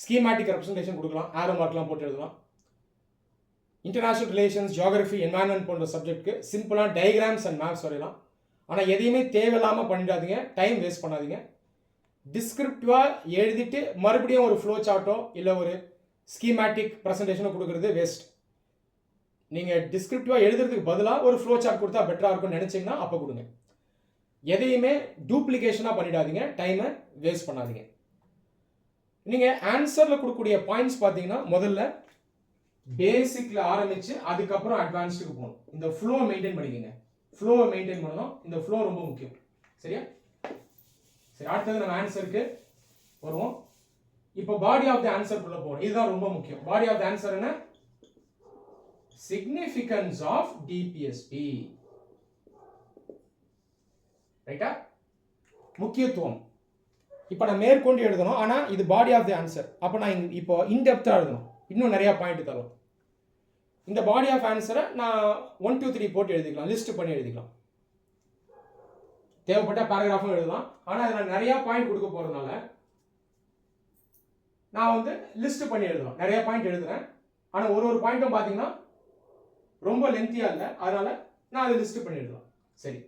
ஸ்கீமேட்டிக் ரெப்ரஸன்டேஷன் கொடுக்கலாம், ஆரோ மார்க்லாம் போட்டு எழுதலாம். இன்டர்நேஷனல் ரிலேஷன்ஸ், ஜியாகிரஃபி, என்வாயன்மெண்ட் போன்ற சப்ஜெக்ட்டுக்கு சிம்பிளாக டயக்ராம்ஸ் அண்ட் மேப்ஸ் வரையலாம். ஆனால் எதையுமே தேவையில்லாமல் பண்ணிடாதீங்க, டைம் வேஸ்ட் பண்ணாதீங்க. டிஸ்கிரிப்டிவாக எழுதிட்டு மறுபடியும் ஒரு ஃப்ளோ சார்ட்டோ இல்லை ஒரு ஸ்கீமேட்டிக் ப்ரெசன்டேஷனோ கொடுக்குறது வேஸ்ட். நீங்கள் டிஸ்கிரிப்டிவாக எழுதுறதுக்கு பதிலாக ஒரு ஃப்ளோ சார்ட் கொடுத்தா பெட்டராக இருக்கும்னு நினச்சிங்கன்னா அப்போ கொடுங்க. எதையுமே டூப்ளிகேஷனாக பண்ணிடாதீங்க, டைமை வேஸ்ட் பண்ணாதீங்க. நீங்கள் ஆன்சரில் கொடுக்கக்கூடிய பாயிண்ட்ஸ் பார்த்தீங்கன்னா முதல்ல பேசிக்கில் ஆரம்பித்து அதுக்கப்புறம் அட்வான்ஸ்டுக்கு போகணும். இந்த ஃப்ளோ மெயின்டைன் பண்ணிக்கோங்க. ஃப்ளோவை மெயின்டைன் பண்ணணும். இந்த ஃப்ளோ ரொம்ப முக்கியம். சரியா? சரி, அடுத்தது நம்ம ஆன்சருக்கு வருவோம். இப்போ பாடி ஆஃப் த ஆன்சருக்குள்ள போகணும். இதுதான் ரொம்ப முக்கியம். பாடி ஆஃப் த ஆன்சர் என்ன? Significance of DPSP. ரைட்டா? முக்கியத்துவம். இப்போ நான் மேற்கொண்டு எழுதணும், ஆனால் இது பாடி ஆஃப் தி ஆன்சர். அப்போ நான் இப்போ இன்டெப்த்தாக எழுதணும், இன்னும் நிறையா பாயிண்ட் தரும். இந்த பாடி ஆஃப் ஆன்சரை நான் 1 2 3 போட்டு எழுதிக்கலாம், லிஸ்ட் பண்ணி எழுதிக்கலாம். தேவைப்பட்ட பேராகிராஃபும் எழுதலாம். ஆனால் இதில் நிறையா பாயிண்ட் கொடுக்க போகிறதுனால நான் லிஸ்ட் பண்ணி எழுதலாம். நிறையா பாயிண்ட் எழுதுறேன், ஆனால் ஒரு பாயிண்ட்டும் பார்த்தீங்கன்னா ரொம்ப லென்த்தியாக இல்லை, அதனால நான் அதை லிஸ்ட் பண்ணி எழுதலாம். சரி,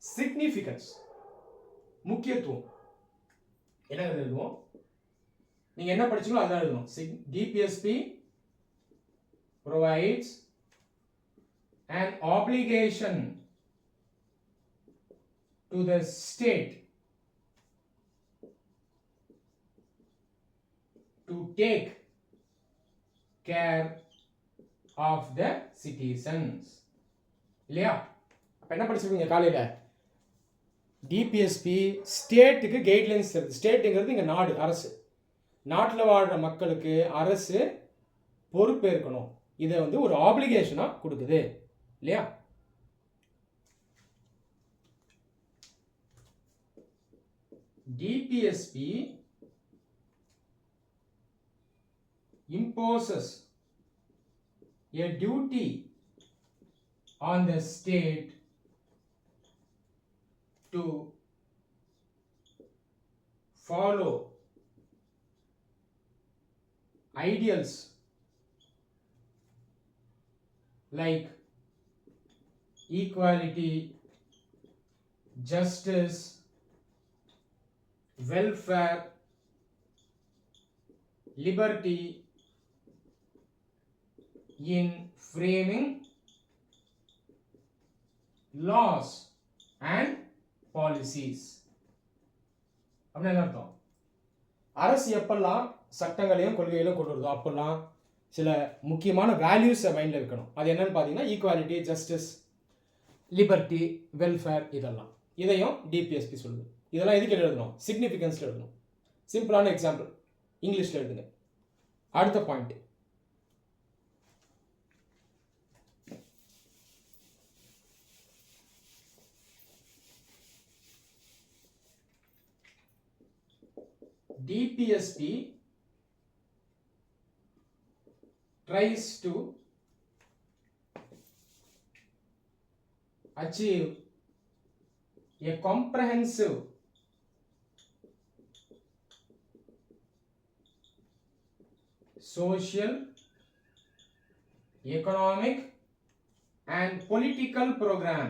சிக்னிஃபிகன்ஸ், முக்கியத்துவம் என்ன எழுதுவோம்? நீங்க என்ன படிச்சீங்களோ அதான் எழுதணும். DPSP provides an obligation to the state to take care of the citizens. இல்லையா? அப்போ என்ன படிச்சிருக்கீங்க காலையில்? டிபிஎஸ்பி ஸ்டேட்டுக்கு கைட்லைன்ஸ் தருது. ஸ்டேட்டுங்கிறது இங்கே நாடு, அரசு. நாட்டில் வாழ்கிற மக்களுக்கு அரசு பொறுப்பேற்கணும். இதை வந்து ஒரு ஆப்ளிகேஷனாக கொடுக்குது இல்லையா? DPSP imposes a duty on the state to follow ideals like equality, justice, welfare, liberty in framing laws and policies. அப்படின்னா என்ன அர்த்தம்? அரசு எப்பெல்லாம் சட்டங்களையும் கொள்கைகளையும் கொண்டு வருதோ அப்பெல்லாம் சில முக்கியமான வேல்யூஸை மைண்டில் இருக்கணும். அது என்னன்னு பார்த்தீங்கன்னா ஈக்குவாலிட்டி, ஜஸ்டிஸ், லிபர்ட்டி, வெல்ஃபேர், இதெல்லாம். இதையும் டிபிஎஸ்பி சொல்லுது. இதெல்லாம் எதுக்கு எழுதணும்? சிக்னிஃபிகன்ஸில் எழுதணும். சிம்பிளான எக்ஸாம்பிள் இங்கிலீஷில் எழுதுங்க. அடுத்த point, DPSP tries to achieve a comprehensive social, economic and political program.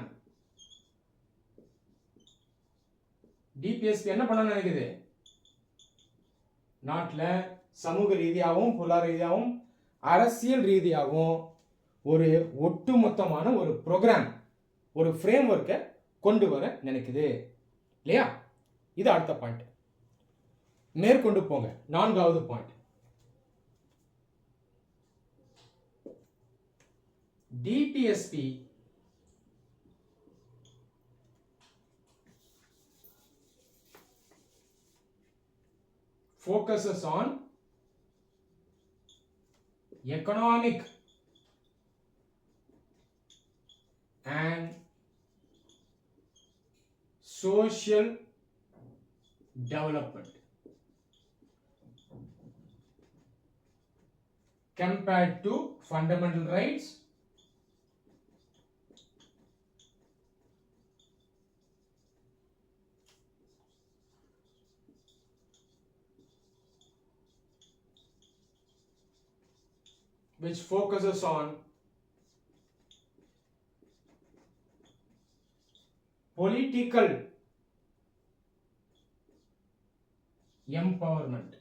DPSP என்ன பண்ண நினைக்குது? நாட்டில் சமூக ரீதியாகவும் பொருளாதார ரீதியாகவும் அரசியல் ரீதியாகவும் ஒரு ஒட்டுமொத்தமான ஒரு ப்ரோக்ராம், ஒரு ஃப்ரேம் ஒர்க்கை கொண்டு வர நினைக்குது இல்லையா? இது அடுத்த பாயிண்ட். மேற்கொண்டு போங்க. 4வது point, DPSP focuses on economic and social development compared to fundamental rights, which focuses on political empowerment.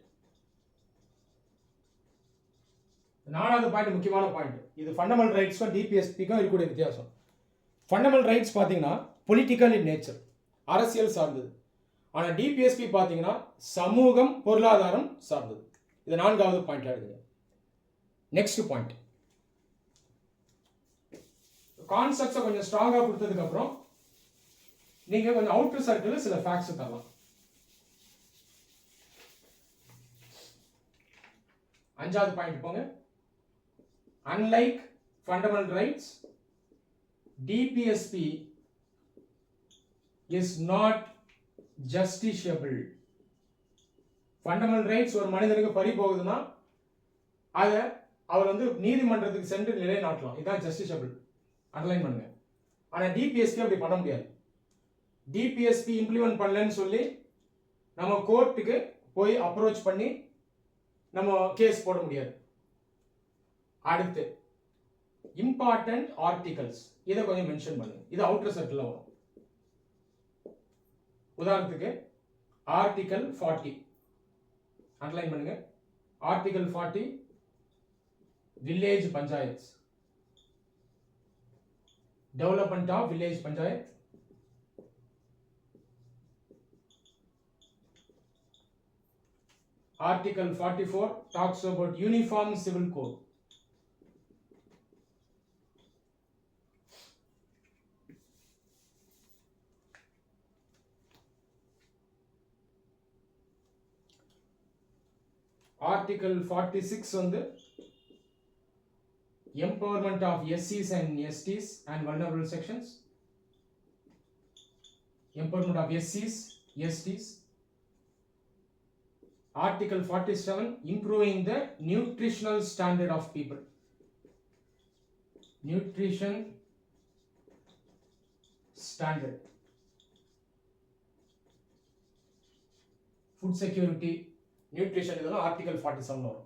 4வது பாயிண்ட் முக்கியமான பாயிண்ட். இது ஃபண்டமெண்டல் ரைட்ஸ்க்கும் டிபிஎஸ்பிக்கும் இருக்கக்கூடிய வித்தியாசம். ஃபண்டமெண்டல் ரைட்ஸ் பார்த்தீங்கன்னா பொலிட்டிக்கல் இன் நேச்சர், அரசியல் சார்ந்தது. ஆனால் டிபிஎஸ்பி பார்த்தீங்கன்னா சமூகம், பொருளாதாரம் சார்ந்தது. இது 4வது பாயிண்ட் எழுதுங்க. நெக்ஸ்ட் பாயிண்ட், கான்செப்ட்ஸை கொஞ்சம் ஸ்ட்ராங்காக கொடுத்ததுக்கு அப்புறம் நீங்க கொஞ்சம் அவுட்டர் சர்க்கிள் சில ஃபேக்ட்ஸ் தரலாம். 5வது பாயிண்ட் போங்க. Unlike fundamental rights, DPSP is not justiciable. Fundamental rights ஒரு மனிதனுக்கு பறி போகுதுன்னா அதை அவர் வந்து நீதிமன்றத்துக்கு சென்று நிலைநாட்டலாம். இதுதான் ஜஸ்டிஷபிள். அண்டர்லைன் பண்ணுங்க. ஆனால் டிபிஎஸ்பி அப்படி பண்ண முடியாது. டிபிஎஸ்பி இம்ப்ளிமெண்ட் பண்ணலன்னு சொல்லி நம்ம கோர்ட்டுக்கு போய் அப்ரோச் பண்ணி நம்ம கேஸ் போட முடியாது. அடுத்து இம்பார்ட்டன்ட் ஆர்டிகல்ஸ், இதை கொஞ்சம் மென்ஷன் பண்ணுங்க. இது அவுட்டர் சர்க்கிள் வரும். உதாரணத்துக்கு ஆர்டிகல் 40 அண்டர்லைன் பண்ணுங்க. Article 40 village panchayat, development of village panchayat. Article 44 talks about uniform civil code. Article 46 வந்து empowerment of SCs and STs and vulnerable sections. Empowerment of SCs, STs. Article 47, improving the nutritional standard of people. Nutrition standard. Food security, nutrition இதெல்லாம் ஆர்டிகல் 47 வரும்.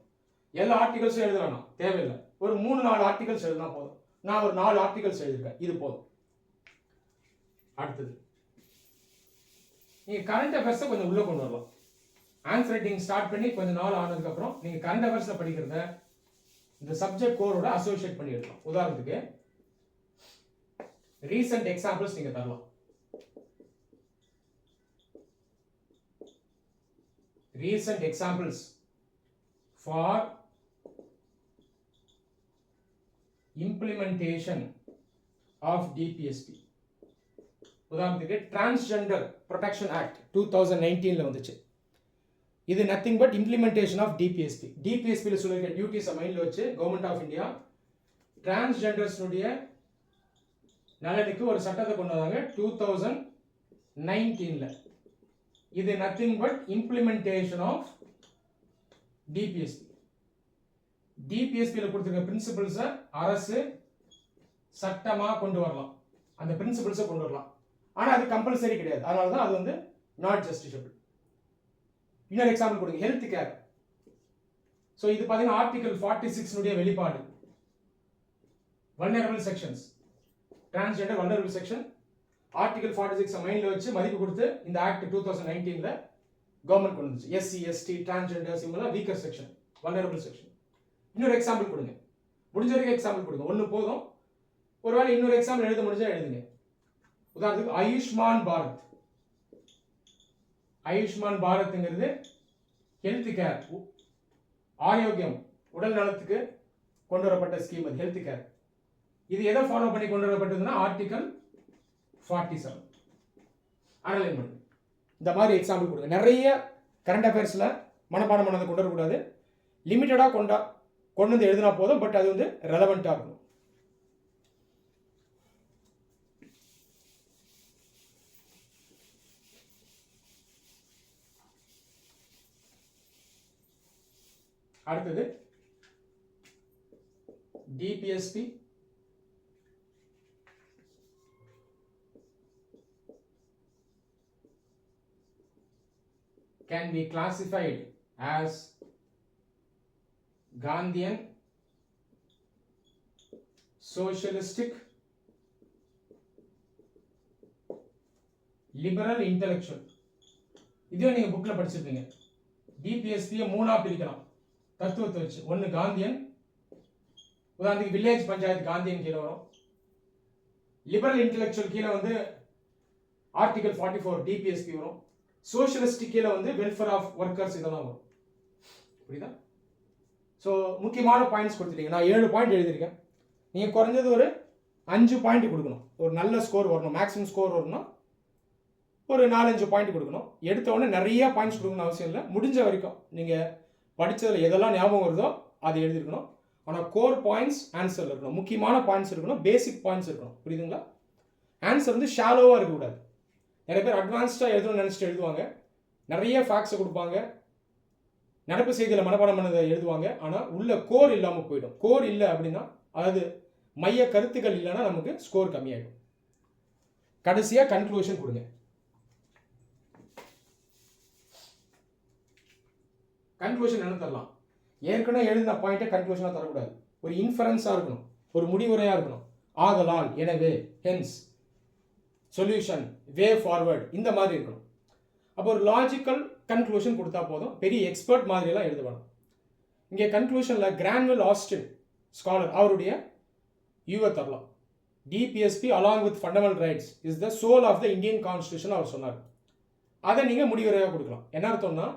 எல்லா ஆர்டிகல்ஸும் எழுத வேணாம், தேவையில்லை. ஒரு 3-4 ஆர்டிகல்ஸ் எழுதினா போதும். நான் ஒரு 4 ஆர்டிகல்ஸ் எழுதிருக்கேன், இது போதும். அடுத்தது நீங்க கரண்ட் அஃபேர்ஸை கொஞ்சம் உள்ள கொண்டு வரலாம். ஆன்சர் ரைட்டிங் ஸ்டார்ட் பண்ணி கொஞ்சம் நாள் ஆனதுக்கு அப்புறம் நீங்க கரண்ட் அஃபேர்ஸ்ல படிக்கிறத இந்த சப்ஜெக்ட் கோரோட அசோசியேட் பண்ணி எடுக்கலாம். உதாரணத்துக்கு ரீசன்ட் எக்ஸாம்பிள்ஸ் நீங்க தரலாம். Recent examples for implementation of DPSP. உதாரணத்துக்கு டிரான்ஸ்ஜெண்டர் ப்ரொடெக்ஷன் ஆக்ட் 2019ல வந்துச்சு. இது nothing but implementation of DPSP. டிபிஎஸ்பியில் சொல்லியிருக்க டியூட்டிஸை மைண்டில் வச்சு கவர்மெண்ட் ஆஃப் இந்தியா டிரான்ஸ்ஜெண்டர்ஸ்னுடைய நலனுக்கு ஒரு சட்டத்தை கொண்டு வந்தாங்க 2019ல. இது nothing but implementation of DPSP. டிபிஎஸ்பியில் கொடுத்துருக்க பிரின்சிபல்ஸை அரசு சட்டமாக கொண்டு வரலாம், அந்த பிரின்சிபல்ஸை கொண்டு வரலாம். ஆனால் அது கம்பல்சரி கிடையாது, அதனால தான் அது வந்து நாட் ஜஸ்டிஃபபிள். இன்னொரு எக்ஸாம்பிள் கொடுங்க, ஹெல்த் கேர். ஸோ இது பார்த்தீங்கன்னா ஆர்டிகல் 46 வெளிப்பாடு. Vulnerable sections, transgender vulnerable section. Article 46 மைண்டில் வச்சு மதிப்பு கொடுத்து இந்த ஆக்ட் 2019ல கவர்மெண்ட் கொண்டு வந்துச்சு. எஸ்சி எஸ்டி டிரான்ஸ்ஜெண்டர்ஸ் இவங்கெல்லாம் வீக்கர் செக்ஷன், வல்னரபிள் செக்ஷன். இன்னொரு எக்ஸாம்பிள் கொடுங்க, முடிஞ்ச வரைக்கும் எக்ஸாம்பிள் கொடுங்க, ஒன்று போதும். ஒருவேளை இன்னொரு எக்ஸாம்பிள் எழுத முடிஞ்சா எழுதுங்க. உதாரணத்துக்கு ஆயுஷ்மான் பாரத். ஆயுஷ்மான் பாரத்ங்கிறது ஹெல்த் கேர், ஆரோக்கியம், உடல் நலத்துக்கு கொண்டு வரப்பட்ட ஸ்கீம். அது ஹெல்த் கேர். இது எதை ஃபாலோ பண்ணி கொண்டு வரப்பட்டதுன்னா ஆர்டிகல் 47 அனலைன் பண்ணுங்க. இந்த மாதிரி எக்ஸாம்பிள் கொடுங்க. நிறைய கரண்ட் அஃபேர்ஸில் மனப்பாடம் பண்ணதை கொண்டு வரக்கூடாது, லிமிட்டடாக கொண்டு வந்து எழுதினா போதும். பட் அது வந்து ரெலவெண்ட்டாக இருக்கணும். அடுத்தது DPSP can be classified as Gandhian, socialistic, liberal, intellectual. இதுவே நீங்க புக்ல படிச்சிருப்பீங்க. டிபிஎஸ்பியை 3ஆ பிரிக்கலாம் தத்துவத்தை வச்சு. ஒன்று காந்தியன், உதாரணத்துக்கு வில்லேஜ் பஞ்சாயத்து காந்தியன் கீழே வரும். லிபரல் இன்டெலெக்சுவல் கீழே வந்து ஆர்டிகல் 44 டிபிஎஸ்பி வரும். சோஷியலிஸ்டிக் கீழே வந்து வெல்ஃபேர் ஆஃப் ஒர்க்கர்ஸ் இதெல்லாம் வரும். புரியுதா? ஸோ முக்கியமான பாயிண்ட்ஸ் கொடுத்துட்டீங்க. நான் 7 பாயிண்ட் எழுதியிருக்கேன். நீங்கள் குறைஞ்சது ஒரு 5 பாயிண்ட் கொடுக்கணும். ஒரு நல்ல ஸ்கோர் வரணும், மேக்ஸிமம் ஸ்கோர் வரணும். ஒரு 4-5 பாயிண்ட் கொடுக்கணும். எடுத்த உடனே நிறைய பாயிண்ட்ஸ் கொடுக்கணும் அவசியம் இல்லை. முடிஞ்ச வரைக்கும் நீங்கள் படித்ததில் எதெல்லாம் ஞாபகம் வருதோ அதை எழுதிருக்கணும். ஆனால் கோர் பாயிண்ட்ஸ் ஆன்சரில் இருக்கணும். முக்கியமான பாயிண்ட்ஸ் இருக்கணும், பேசிக் பாயிண்ட்ஸ் இருக்கணும். புரியுதுங்களா? ஆன்சர் வந்து ஷாலோவாக இருக்கக்கூடாது. நிறைய பேர் அட்வான்ஸ்டாக எழுதணும்னு நினச்சிட்டு எழுதுவாங்க. நிறைய ஃபேக்ட்ஸை கொடுப்பாங்க, நடப்பு செய்தியில் மனப்பாடம் பண்ணதை எழுதுவாங்க. ஆனால் உள்ள கோர் இல்லாமல் போயிடும். கோர் இல்லை அப்படின்னா, அதாவது மைய கருத்துக்கள் இல்லைன்னா நமக்கு ஸ்கோர் கம்மியாயிடும். கடைசியாக கன்க்ளூஷன் கொடுங்க. கன்க்ளூஷன் என்ன தரலாம்? ஏற்கனவே எழுதின பாயிண்ட்டை கன்க்ளூஷனாக தரக்கூடாது. ஒரு இன்ஃபரன்ஸாக இருக்கணும், ஒரு முடிவுரையாக இருக்கணும். ஆதலால், எனவே, ஹென்ஸ், சொல்யூஷன், வே ஃபார்வர்ட், இந்த மாதிரி இருக்கணும். அப்போ ஒரு லாஜிக்கல் கன்க்ளூஷன் கொடுத்தா போதும். பெரிய எக்ஸ்பர்ட் மாதிரியெல்லாம் எழுத வேணும். இங்கே கன்க்ளூஷனில் கிரான்வெல் ஆஸ்டின் ஸ்காலர் அவருடைய யூவை தரலாம். DPSP along with fundamental rights is the soul of the Indian constitution அவர் சொன்னார். அதை நீங்கள் முடிவுரையாக கொடுக்கலாம். என்ன அர்த்தம்னா,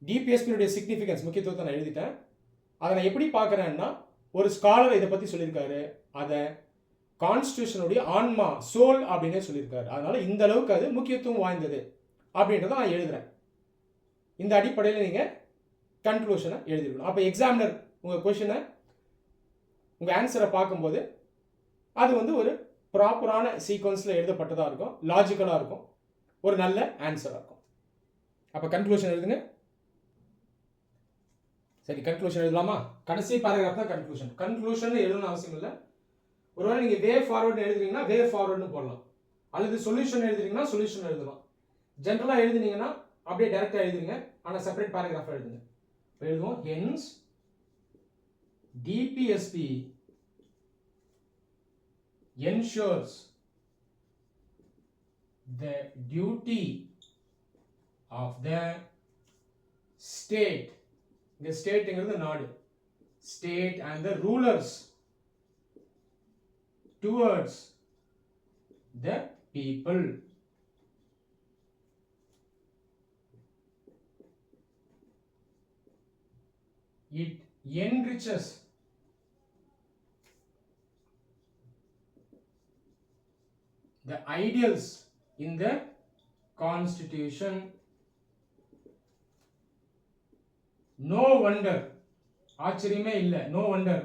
டிபிஎஸ்பியுடைய சிக்னிஃபிகன்ஸ், முக்கியத்துவத்தை நான் எழுதிட்டேன். அதை நான் எப்படி பார்க்குறேன்னா, ஒரு ஸ்காலர் இதை பற்றி சொல்லியிருக்காரு, அதை கான்ஸ்டியூஷனுடைய ஆன்மா, சோல் அப்படின்னே சொல்லியிருக்காரு. அதனால இந்த அளவுக்கு அது முக்கியத்துவம் வாய்ந்தது அப்படின்றத நான் எழுதுறேன். இந்த அடிப்படையில் நீங்கள் கன்க்ளூஷனை எழுதிருக்கணும். அப்போ எக்ஸாமினர் உங்கள் கொஷினை உங்கள் ஆன்சரை பார்க்கும்போது அது வந்து ஒரு ப்ராப்பரான சீக்வன்ஸில் எழுதப்பட்டதாக இருக்கும், லாஜிக்கலாக இருக்கும், ஒரு நல்ல ஆன்சராக இருக்கும். அப்போ கன்க்ளூஷன் எழுதுங்க. சரி, கன்க்ளூஷன் எழுதலாமா? கடைசி பேராகிராஃப் தான் கன்க்ளூஷன். கன்க்ளூஷன் எழுதணும்னு அவசியம் இல்லை. ஒருவேளை நீங்கள் வே ஃபார்வர்டு எழுதுறீங்கன்னா வே ஃபார்வர்டுன்னு போடலாம், அல்லது சொல்யூஷன் எழுதுறீங்கன்னா சொல்யூஷன் எழுதலாம். ஜென்ரலாக எழுதுனீங்கன்னா அப்படியே டைரெக்டாக எழுதுங்க, ஆனால் செப்பரேட் பேராகிராஃப் எழுதுங்க. எழுதுவோம். Hence DPSP ensures the duty of the state, the state engiradhu naadu, state and the rulers towards the people. It enriches the ideals in the constitution. No wonder, ஆச்சரியமே இல்லை, no wonder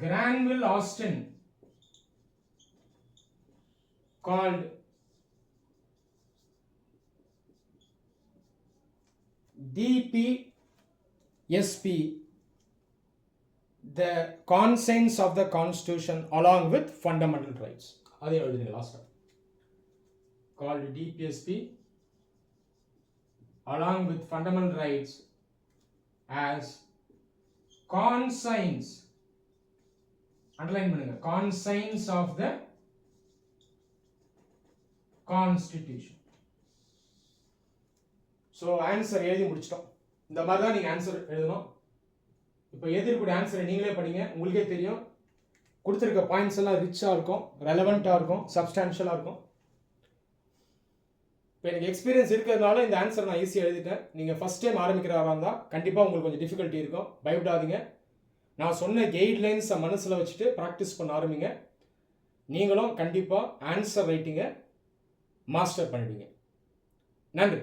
Granville Austin called DPSP the conscience of the constitution along with fundamental rights. அதே எழுதுங்க லாஸ்ட்டாக. called DPSP along with fundamental rights as conscience, underline பண்ணுங்க, conscience of the constitution. So answer எழுதி முடிச்சிட்டோம். இந்த மாதிரி தான் நீங்கள் ஆன்சர் எழுதணும். இப்போ எதிர்க்கூடிய ஆன்சரை நீங்களே படிங்க, உங்களுக்கே தெரியும். கொடுத்துருக்க பாயிண்ட்ஸ் எல்லாம் ரிச்சாக இருக்கும், ரெலவெண்ட்டாக இருக்கும், சப்ஸ்டான்ஷியலாக இருக்கும். இப்போ எனக்கு எக்ஸ்பீரியன்ஸ் இருக்கிறதுனால இந்த ஆன்சர் நான் ஈஸியாக எழுதிட்டேன். நீங்கள் ஃபஸ்ட் டைம் ஆரம்பிக்கிறவராக இருந்தால் கண்டிப்பாக உங்களுக்கு கொஞ்சம் டிஃபிகல்ட்டி இருக்கும், பயப்படாதீங்க. நான் சொன்ன கைட்லைன்ஸை மனசில் வச்சுட்டு ப்ராக்டிஸ் பண்ண ஆரம்பிங்க. நீங்களும் கண்டிப்பாக ஆன்சர் ரைட்டிங்கை மாஸ்டர் பண்ணிடுவீங்க. நன்றி.